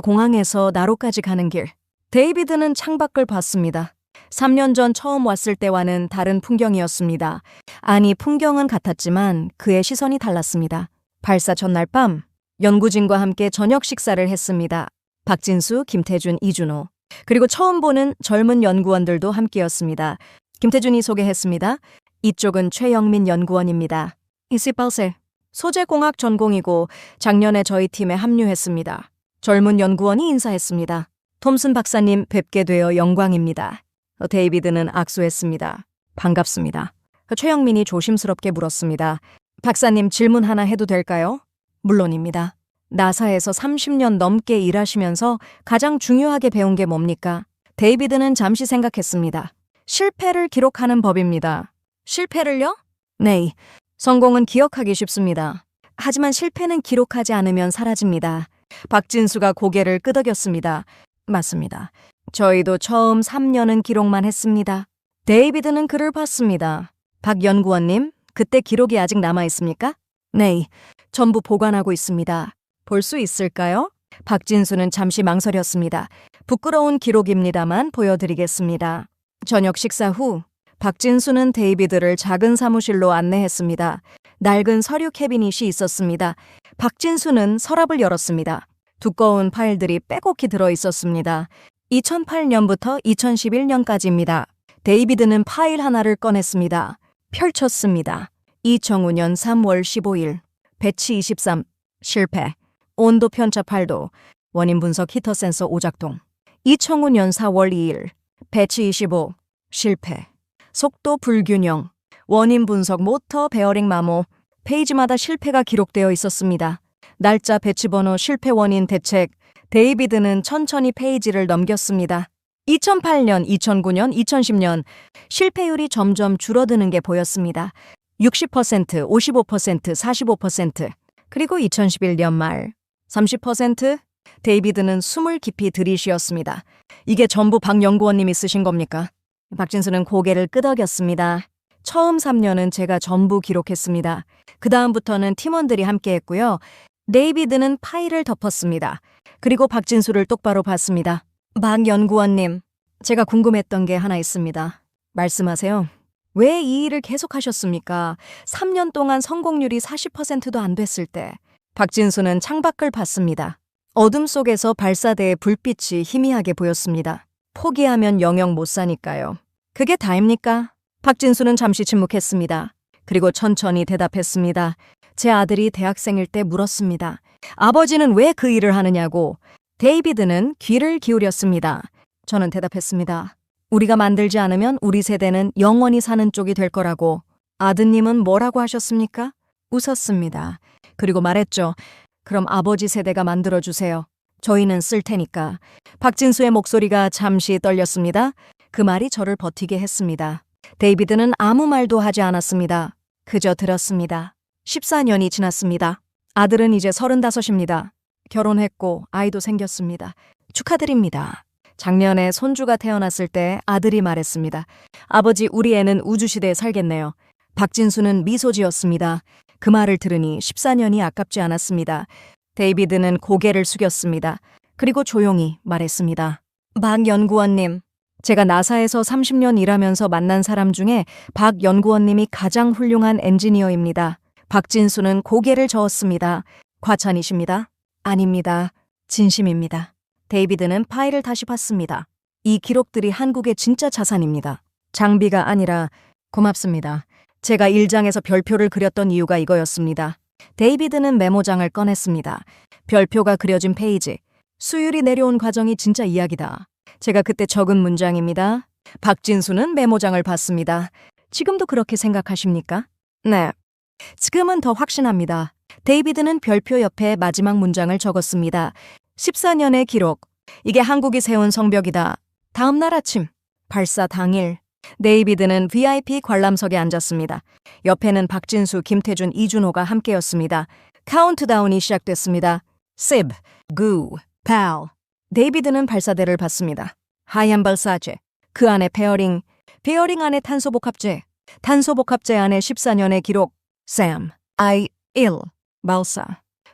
공항에서 나로까지 가는 길. 데이비드는 창밖을 봤습니다. 3년 전 처음 왔을 때와는 다른 풍경이었습니다. 아니, 풍경은 같았지만 그의 시선이 달랐습니다. 발사 전날 밤, 연구진과 함께 저녁 식사를 했습니다. 박진수, 김태준, 이준호. 그리고 처음 보는 젊은 연구원들도 함께였습니다. 김태준이 소개했습니다. 이쪽은 최영민 연구원입니다. 28세, 소재공학 전공이고 작년에 저희 팀에 합류했습니다. 젊은 연구원이 인사했습니다. 톰슨 박사님 뵙게 되어 영광입니다. 데이비드는 악수했습니다. 반갑습니다. 최영민이 조심스럽게 물었습니다. 박사님, 질문 하나 해도 될까요? 물론입니다. 나사에서 30년 넘게 일하시면서 가장 중요하게 배운 게 뭡니까? 데이비드는 잠시 생각했습니다. 실패를 기록하는 법입니다. 실패를요? 네. 성공은 기억하기 쉽습니다. 하지만 실패는 기록하지 않으면 사라집니다. 박진수가 고개를 끄덕였습니다. 맞습니다. 저희도 처음 3년은 기록만 했습니다. 데이비드는 그를 봤습니다. 박 연구원님, 그때 기록이 아직 남아 있습니까? 네, 전부 보관하고 있습니다. 볼 수 있을까요? 박진수는 잠시 망설였습니다. 부끄러운 기록입니다만 보여드리겠습니다. 저녁 식사 후 박진수는 데이비드를 작은 사무실로 안내했습니다. 낡은 서류 캐비닛이 있었습니다. 박진수는 서랍을 열었습니다. 두꺼운 파일들이 빼곡히 들어 있었습니다. 2008년부터 2011년까지입니다. 데이비드는 파일 하나를 꺼냈습니다. 펼쳤습니다. 2005년 3월 15일, 배치 23, 실패, 온도 편차 8도, 원인 분석 히터 센서 오작동. 2005년 4월 2일, 배치 25, 실패, 속도 불균형, 원인 분석 모터 베어링 마모. 페이지마다 실패가 기록되어 있었습니다. 날짜, 배치 번호, 실패 원인, 대책. 데이비드는 천천히 페이지를 넘겼습니다. 2008년, 2009년, 2010년 실패율이 점점 줄어드는 게 보였습니다. 60%, 55%, 45%. 그리고 2011년 말 30%. 데이비드는 숨을 깊이 들이쉬었습니다. 이게 전부 박 연구원님이 쓰신 겁니까? 박진수는 고개를 끄덕였습니다. 처음 3년은 제가 전부 기록했습니다. 그 다음부터는 팀원들이 함께했고요. 데이비드는 파일을 덮었습니다. 그리고 박진수를 똑바로 봤습니다. 박 연구원님, 제가 궁금했던 게 하나 있습니다. 말씀하세요. 왜 이 일을 계속하셨습니까? 3년 동안 성공률이 40%도 안 됐을 때. 박진수는 창밖을 봤습니다. 어둠 속에서 발사대의 불빛이 희미하게 보였습니다. 포기하면 영영 못 사니까요. 그게 다입니까? 박진수는 잠시 침묵했습니다. 그리고 천천히 대답했습니다. 제 아들이 대학생일 때 물었습니다. 아버지는 왜 그 일을 하느냐고. 데이비드는 귀를 기울였습니다. 저는 대답했습니다. 우리가 만들지 않으면 우리 세대는 영원히 사는 쪽이 될 거라고. 아드님은 뭐라고 하셨습니까? 웃었습니다. 그리고 말했죠. 그럼 아버지 세대가 만들어주세요. 저희는 쓸 테니까. 박진수의 목소리가 잠시 떨렸습니다. 그 말이 저를 버티게 했습니다. 데이비드는 아무 말도 하지 않았습니다. 그저 들었습니다. 14년이 지났습니다. 아들은 이제 35입니다. 결혼했고 아이도 생겼습니다. 축하드립니다. 작년에 손주가 태어났을 때 아들이 말했습니다. 아버지, 우리 애는 우주시대에 살겠네요. 박진수는 미소 지었습니다. 그 말을 들으니 14년이 아깝지 않았습니다. 데이비드는 고개를 숙였습니다. 그리고 조용히 말했습니다. 박 연구원님, 제가 나사에서 30년 일하면서 만난 사람 중에 박 연구원님이 가장 훌륭한 엔지니어입니다. 박진수는 고개를 저었습니다. 과찬이십니다. 아닙니다. 진심입니다. 데이비드는 파일을 다시 봤습니다. 이 기록들이 한국의 진짜 자산입니다. 장비가 아니라 고맙습니다. 제가 1장에서 별표를 그렸던 이유가 이거였습니다. 데이비드는 메모장을 꺼냈습니다. 별표가 그려진 페이지. 수율이 내려온 과정이 진짜 이야기다. 제가 그때 적은 문장입니다. 박진수는 메모장을 봤습니다. 지금도 그렇게 생각하십니까? 네. 지금은 더 확신합니다. 데이비드는 별표 옆에 마지막 문장을 적었습니다. 14년의 기록. 이게 한국이 세운 성벽이다. 다음 날 아침, 발사 당일. 데이비드는 VIP 관람석에 앉았습니다. 옆에는 박진수, 김태준, 이준호가 함께였습니다. 카운트다운이 시작됐습니다. SIB, GOO, PAL. 데이비드는 발사대를 봤습니다. 하얀 발사체, 그 안에 페어링 안에 탄소복합제, 탄소복합제 안에 14년의 기록, SAM, I-1, 발사.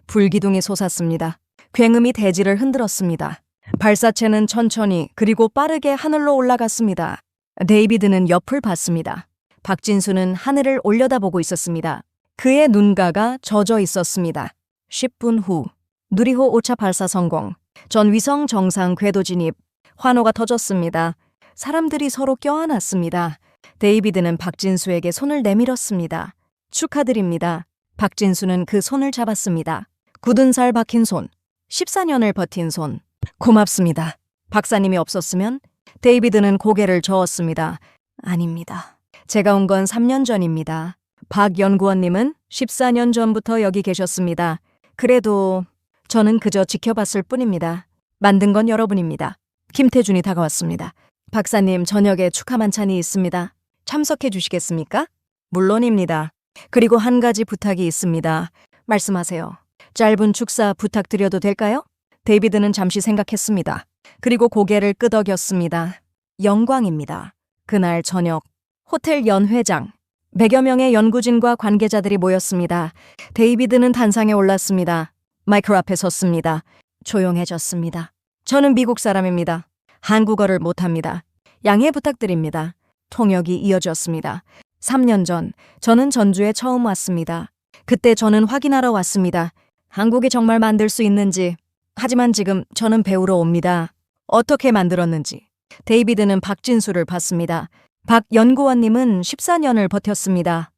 불기둥이 솟았습니다. 굉음이 대지를 흔들었습니다. 발사체는 천천히 그리고 빠르게 하늘로 올라갔습니다. 데이비드는 옆을 봤습니다. 박진수는 하늘을 올려다보고 있었습니다. 그의 눈가가 젖어 있었습니다. 10분 후, 누리호 5차 발사 성공. 전 위성 정상 궤도 진입. 환호가 터졌습니다. 사람들이 서로 껴안았습니다. 데이비드는 박진수에게 손을 내밀었습니다. 축하드립니다. 박진수는 그 손을 잡았습니다. 굳은 살 박힌 손. 14년을 버틴 손. 고맙습니다. 박사님이 없었으면 데이비드는 고개를 저었습니다. 아닙니다. 제가 온 건 3년 전입니다. 박 연구원님은 14년 전부터 여기 계셨습니다. 그래도 저는 그저 지켜봤을 뿐입니다. 만든 건 여러분입니다. 김태준이 다가왔습니다. 박사님, 저녁에 축하 만찬이 있습니다. 참석해 주시겠습니까? 물론입니다. 그리고 한 가지 부탁이 있습니다. 말씀하세요. 짧은 축사 부탁드려도 될까요? 데이비드는 잠시 생각했습니다. 그리고 고개를 끄덕였습니다. 영광입니다. 그날 저녁, 호텔 연회장. 100여 명의 연구진과 관계자들이 모였습니다. 데이비드는 단상에 올랐습니다. 마이크 앞에 섰습니다. 조용해졌습니다. 저는 미국 사람입니다. 한국어를 못합니다. 양해 부탁드립니다. 통역이 이어졌습니다. 3년 전, 저는 전주에 처음 왔습니다. 그때 저는 확인하러 왔습니다. 한국이 정말 만들 수 있는지. 하지만 지금 저는 배우러 옵니다. 어떻게 만들었는지. 데이비드는 박진수를 봤습니다. 박 연구원님은 14년을 버텼습니다.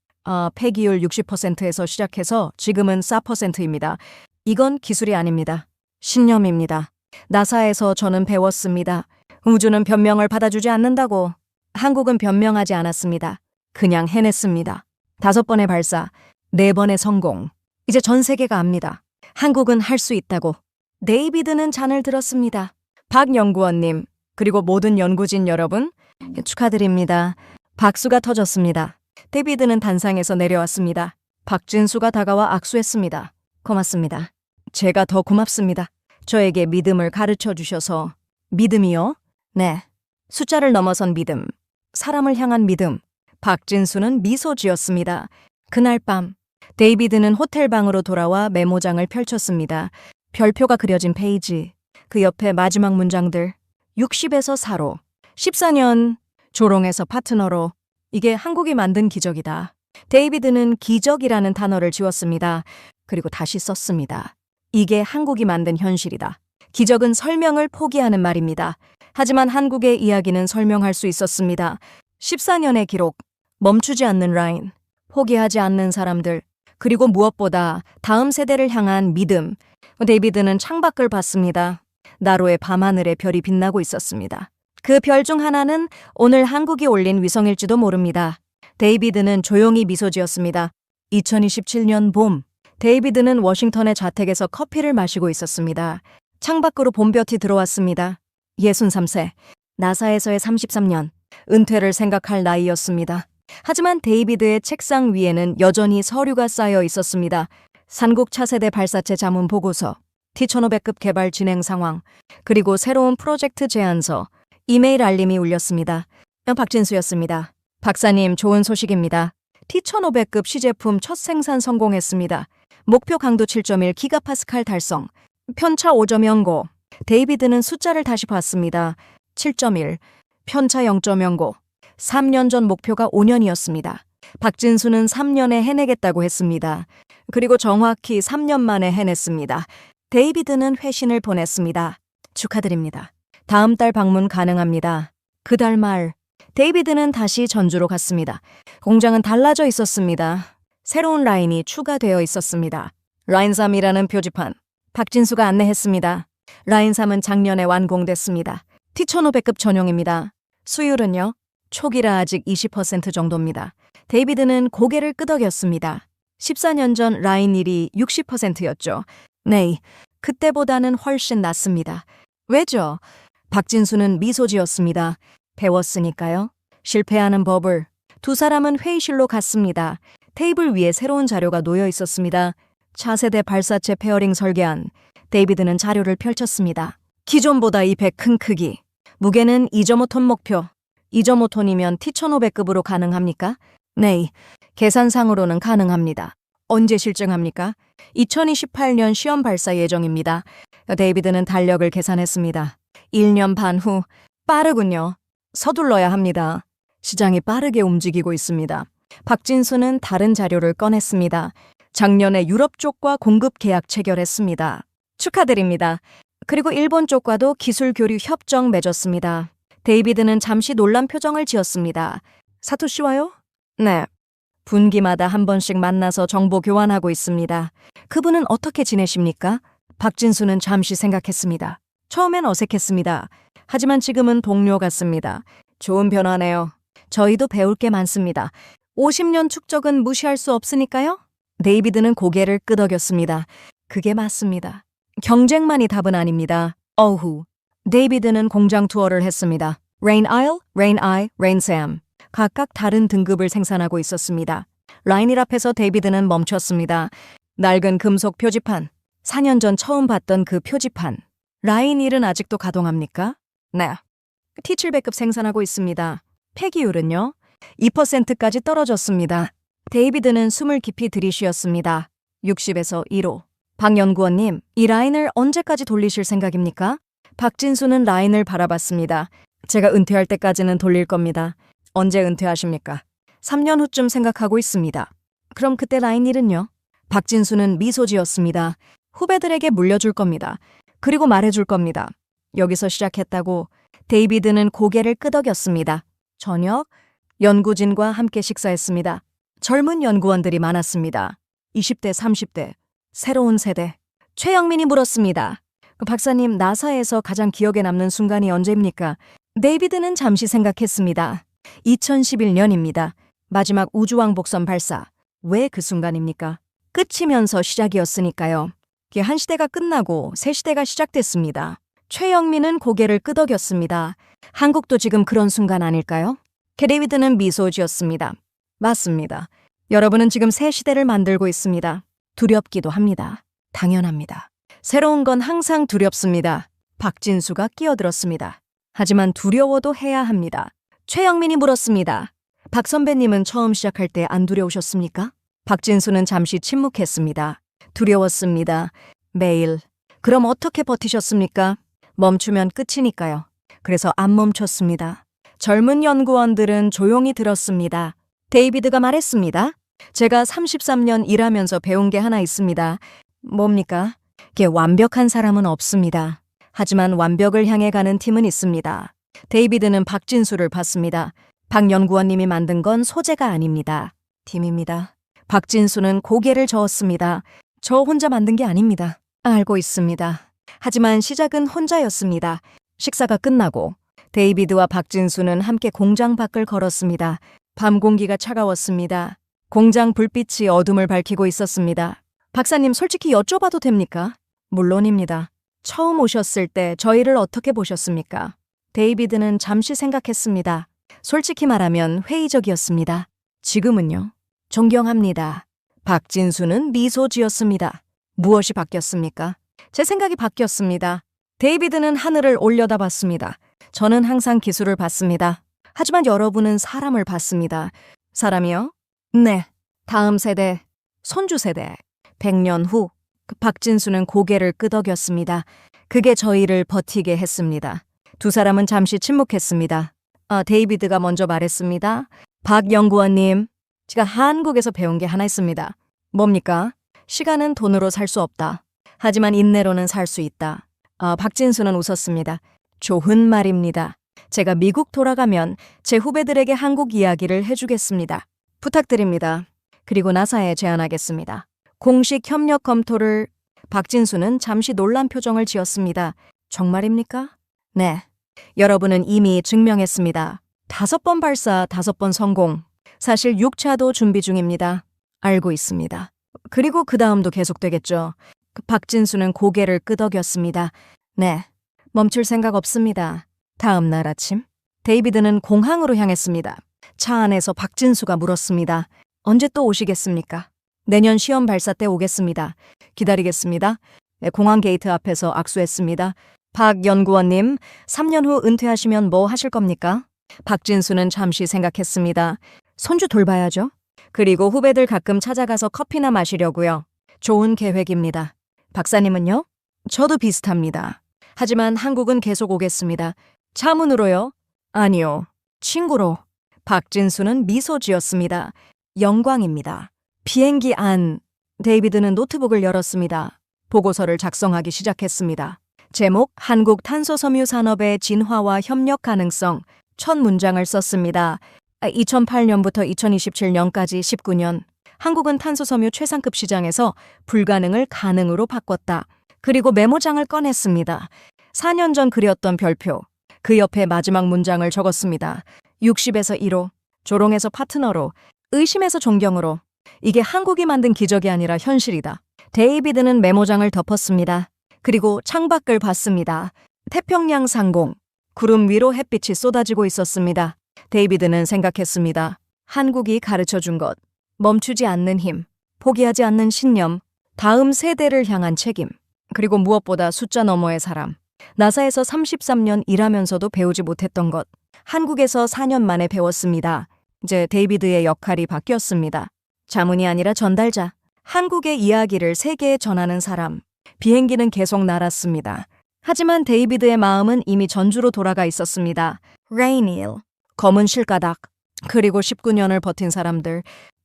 폐기율 60%에서 시작해서 지금은 4%입니다. 이건 기술이 아닙니다. 신념입니다. 나사에서 저는 배웠습니다. 우주는 변명을 받아주지 않는다고. 한국은 변명하지 않았습니다. 그냥 해냈습니다. 5번의 발사, 4번의 성공. 이제 전 세계가 압니다. 한국은 할 수 있다고. 데이비드는 잔을 들었습니다. 박 연구원님, 그리고 모든 연구진 여러분, 축하드립니다. 박수가 터졌습니다. 데이비드는 단상에서 내려왔습니다. 박진수가 다가와 악수했습니다. 고맙습니다. 제가 더 고맙습니다. 저에게 믿음을 가르쳐 주셔서. 믿음이요? 네. 숫자를 넘어선 믿음. 사람을 향한 믿음. 박진수는 미소 지었습니다. 그날 밤, 데이비드는 호텔 방으로 돌아와 메모장을 펼쳤습니다. 별표가 그려진 페이지. 그 옆에 마지막 문장들. 60에서 4로. 14년. 조롱에서 파트너로. 이게 한국이 만든 기적이다. 데이비드는 기적이라는 단어를 지웠습니다. 그리고 다시 썼습니다. 이게 한국이 만든 현실이다. 기적은 설명을 포기하는 말입니다. 하지만 한국의 이야기는 설명할 수 있었습니다. 14년의 기록, 멈추지 않는 라인, 포기하지 않는 사람들, 그리고 무엇보다 다음 세대를 향한 믿음. 데이비드는 창밖을 봤습니다. 나로의 밤하늘에 별이 빛나고 있었습니다. 그 별 중 하나는 오늘 한국이 올린 위성일지도 모릅니다. 데이비드는 조용히 미소 지었습니다. 2027년 봄, 데이비드는 워싱턴의 자택에서 커피를 마시고 있었습니다. 창밖으로 봄볕이 들어왔습니다. 63세, 나사에서의 33년, 은퇴를 생각할 나이였습니다. 하지만 데이비드의 책상 위에는 여전히 서류가 쌓여 있었습니다. 삼국 차세대 발사체 자문 보고서, T1500급 개발 진행 상황, 그리고 새로운 프로젝트 제안서, 이메일 알림이 울렸습니다. 박진수였습니다. 박사님, 좋은 소식입니다. T1500급 시제품 첫 생산 성공했습니다. 목표 강도 7.1 기가파스칼 달성. 편차 5.09. 데이비드는 숫자를 다시 봤습니다. 7.1. 편차 0.09. 3년 전 목표가 5년이었습니다. 박진수는 3년에 해내겠다고 했습니다. 그리고 정확히 3년 만에 해냈습니다. 데이비드는 회신을 보냈습니다. 축하드립니다. 다음 달 방문 가능합니다. 그달 말 데이비드는 다시 전주로 갔습니다. 공장은 달라져 있었습니다. 새로운 라인이 추가되어 있었습니다. 라인 3이라는 표지판. 박진수가 안내했습니다. 라인 3은 작년에 완공됐습니다. T1500급 전용입니다. 수율은요? 초기라 아직 20% 정도입니다. 데이비드는 고개를 끄덕였습니다. 14년 전 라인 1이 60%였죠. 네, 그때보다는 훨씬 낫습니다. 왜죠? 박진수는 미소 지었습니다. 배웠으니까요. 실패하는 법을. 두 사람은 회의실로 갔습니다. 테이블 위에 새로운 자료가 놓여 있었습니다. 차세대 발사체 페어링 설계안. 데이비드는 자료를 펼쳤습니다. 기존보다 2배 큰 크기. 무게는 2.5톤 목표. 2.5톤이면 T1500급으로 가능합니까? 네, 계산상으로는 가능합니다. 언제 실증합니까? 2028년 시험 발사 예정입니다. 데이비드는 달력을 계산했습니다. 1년 반 후. 빠르군요. 서둘러야 합니다. 시장이 빠르게 움직이고 있습니다. 박진수는 다른 자료를 꺼냈습니다. 작년에 유럽 쪽과 공급 계약 체결했습니다. 축하드립니다. 그리고 일본 쪽과도 기술 교류 협정 맺었습니다. 데이비드는 잠시 놀란 표정을 지었습니다. 사토시와요? 네. 분기마다 한 번씩 만나서 정보 교환하고 있습니다. 그분은 어떻게 지내십니까? 박진수는 잠시 생각했습니다. 처음엔 어색했습니다. 하지만 지금은 동료 같습니다. 좋은 변화네요. 저희도 배울 게 많습니다. 50년 축적은 무시할 수 없으니까요. 데이비드는 고개를 끄덕였습니다. 그게 맞습니다. 경쟁만이 답은 아닙니다. 어후. 데이비드는 공장 투어를 했습니다. 레인 아일, 레인 아이, 레인 샘. 각각 다른 등급을 생산하고 있었습니다. 라인 1 앞에서 데이비드는 멈췄습니다. 낡은 금속 표지판. 4년 전 처음 봤던 그 표지판. 라인 1은 아직도 가동합니까? 네. T700급 생산하고 있습니다. 폐기율은요? 2%까지 떨어졌습니다. 데이비드는 숨을 깊이 들이쉬었습니다. 60에서 1호. 박 연구원님, 이 라인을 언제까지 돌리실 생각입니까? 박진수는 라인을 바라봤습니다. 제가 은퇴할 때까지는 돌릴 겁니다. 언제 은퇴하십니까? 3년 후쯤 생각하고 있습니다. 그럼 그때 라인 1은요? 박진수는 미소 지었습니다. 후배들에게 물려줄 겁니다. 그리고 말해줄 겁니다. 여기서 시작했다고. 데이비드는 고개를 끄덕였습니다. 저녁, 연구진과 함께 식사했습니다. 젊은 연구원들이 많았습니다. 20대, 30대, 새로운 세대. 최영민이 물었습니다. 박사님, 나사에서 가장 기억에 남는 순간이 언제입니까? 데이비드는 잠시 생각했습니다. 2011년입니다. 마지막 우주왕복선 발사. 왜 그 순간입니까? 끝이면서 시작이었으니까요. 한 시대가 끝나고 새 시대가 시작됐습니다. 최영민은 고개를 끄덕였습니다. 한국도 지금 그런 순간 아닐까요? 데이비드는 미소 지었습니다. 맞습니다. 여러분은 지금 새 시대를 만들고 있습니다. 두렵기도 합니다. 당연합니다. 새로운 건 항상 두렵습니다. 박진수가 끼어들었습니다. 하지만 두려워도 해야 합니다. 최영민이 물었습니다. 박 선배님은 처음 시작할 때 안 두려우셨습니까? 박진수는 잠시 침묵했습니다. 두려웠습니다. 매일. 그럼 어떻게 버티셨습니까? 멈추면 끝이니까요. 그래서 안 멈췄습니다. 젊은 연구원들은 조용히 들었습니다. 데이비드가 말했습니다. 제가 33년 일하면서 배운 게 하나 있습니다. 뭡니까? 완벽한 사람은 없습니다. 하지만 완벽을 향해 가는 팀은 있습니다. 데이비드는 박진수를 봤습니다. 박 연구원님이 만든 건 소재가 아닙니다. 팀입니다. 박진수는 고개를 저었습니다. 저 혼자 만든 게 아닙니다. 알고 있습니다. 하지만 시작은 혼자였습니다. 식사가 끝나고 데이비드와 박진수는 함께 공장 밖을 걸었습니다. 밤 공기가 차가웠습니다. 공장 불빛이 어둠을 밝히고 있었습니다. 박사님, 솔직히 여쭤봐도 됩니까? 물론입니다. 처음 오셨을 때 저희를 어떻게 보셨습니까? 데이비드는 잠시 생각했습니다. 솔직히 말하면 회의적이었습니다. 지금은요? 존경합니다. 박진수는 미소 지었습니다. 무엇이 바뀌었습니까? 제 생각이 바뀌었습니다. 데이비드는 하늘을 올려다봤습니다. 저는 항상 기술을 봤습니다. 하지만 여러분은 사람을 봤습니다. 사람이요? 네. 다음 세대, 손주 세대, 100년 후. 박진수는 고개를 끄덕였습니다. 그게 저희를 버티게 했습니다. 두 사람은 잠시 침묵했습니다. 데이비드가 먼저 말했습니다. 박 연구원님, 제가 한국에서 배운 게 하나 있습니다. 뭡니까? 시간은 돈으로 살 수 없다. 하지만 인내로는 살 수 있다. 박진수는 웃었습니다. 좋은 말입니다. 제가 미국 돌아가면 제 후배들에게 한국 이야기를 해주겠습니다. 부탁드립니다. 그리고 나사에 제안하겠습니다. 공식 협력 검토를. 박진수는 잠시 놀란 표정을 지었습니다. 정말입니까? 네. 여러분은 이미 증명했습니다. 5번 발사, 5번 성공. 사실 6차도 준비 중입니다. 알고 있습니다. 그리고 그 다음도 계속되겠죠. 박진수는 고개를 끄덕였습니다. 네. 멈출 생각 없습니다. 다음 날 아침, 데이비드는 공항으로 향했습니다. 차 안에서 박진수가 물었습니다. 언제 또 오시겠습니까? 내년 시험 발사 때 오겠습니다. 기다리겠습니다. 공항 게이트 앞에서 악수했습니다. 박 연구원님, 3년 후 은퇴하시면 뭐 하실 겁니까? 박진수는 잠시 생각했습니다. 손주 돌봐야죠. 그리고 후배들 가끔 찾아가서 커피나 마시려고요. 좋은 계획입니다. 박사님은요? 저도 비슷합니다. 하지만 한국은 계속 오겠습니다. 차문으로요? 아니요. 친구로. 박진수는 미소 지었습니다. 영광입니다. 비행기 안. 데이비드는 노트북을 열었습니다. 보고서를 작성하기 시작했습니다. 제목, 한국 탄소섬유 산업의 진화와 협력 가능성. 첫 문장을 썼습니다. 2008년부터 2027년까지 19년. 한국은 탄소섬유 최상급 시장에서 불가능을 가능으로 바꿨다. 그리고 메모장을 꺼냈습니다. 4년 전 그렸던 별표. 그 옆에 마지막 문장을 적었습니다. 60에서 1호, 조롱에서 파트너로, 의심에서 존경으로. 이게 한국이 만든 기적이 아니라 현실이다. 데이비드는 메모장을 덮었습니다. 그리고 창밖을 봤습니다. 태평양 상공. 구름 위로 햇빛이 쏟아지고 있었습니다. 데이비드는 생각했습니다. 한국이 가르쳐준 것. 멈추지 않는 힘. 포기하지 않는 신념. 다음 세대를 향한 책임. 그리고 무엇보다 숫자 너머의 사람. 나사에서 33년 일하면서도 배우지 못했던 것. 한국에서 4년 만에 배웠습니다. 이제 데이비드의 역할이 바뀌었습니다. 자문이 아니라 전달자. 한국의 이야기를 세계에 전하는 사람. 비행기는 계속 날았습니다. 하지만 데이비드의 마음은 이미 전주로 돌아가 있었습니다. 레이닐. 검은 실가닥. 그리고 19년을 버틴 사람들.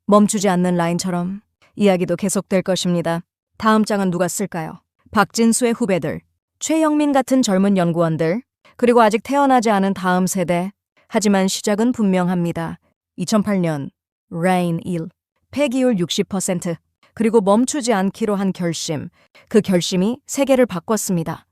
멈추지 않는 라인처럼. 이야기도 계속될 것입니다. 다음 장은 누가 쓸까요? 박진수의 후배들. 최영민 같은 젊은 연구원들. 그리고 아직 태어나지 않은 다음 세대. 하지만 시작은 분명합니다. 2008년. 레인 1. 폐기율 60%. 그리고 멈추지 않기로 한 결심. 그 결심이 세계를 바꿨습니다.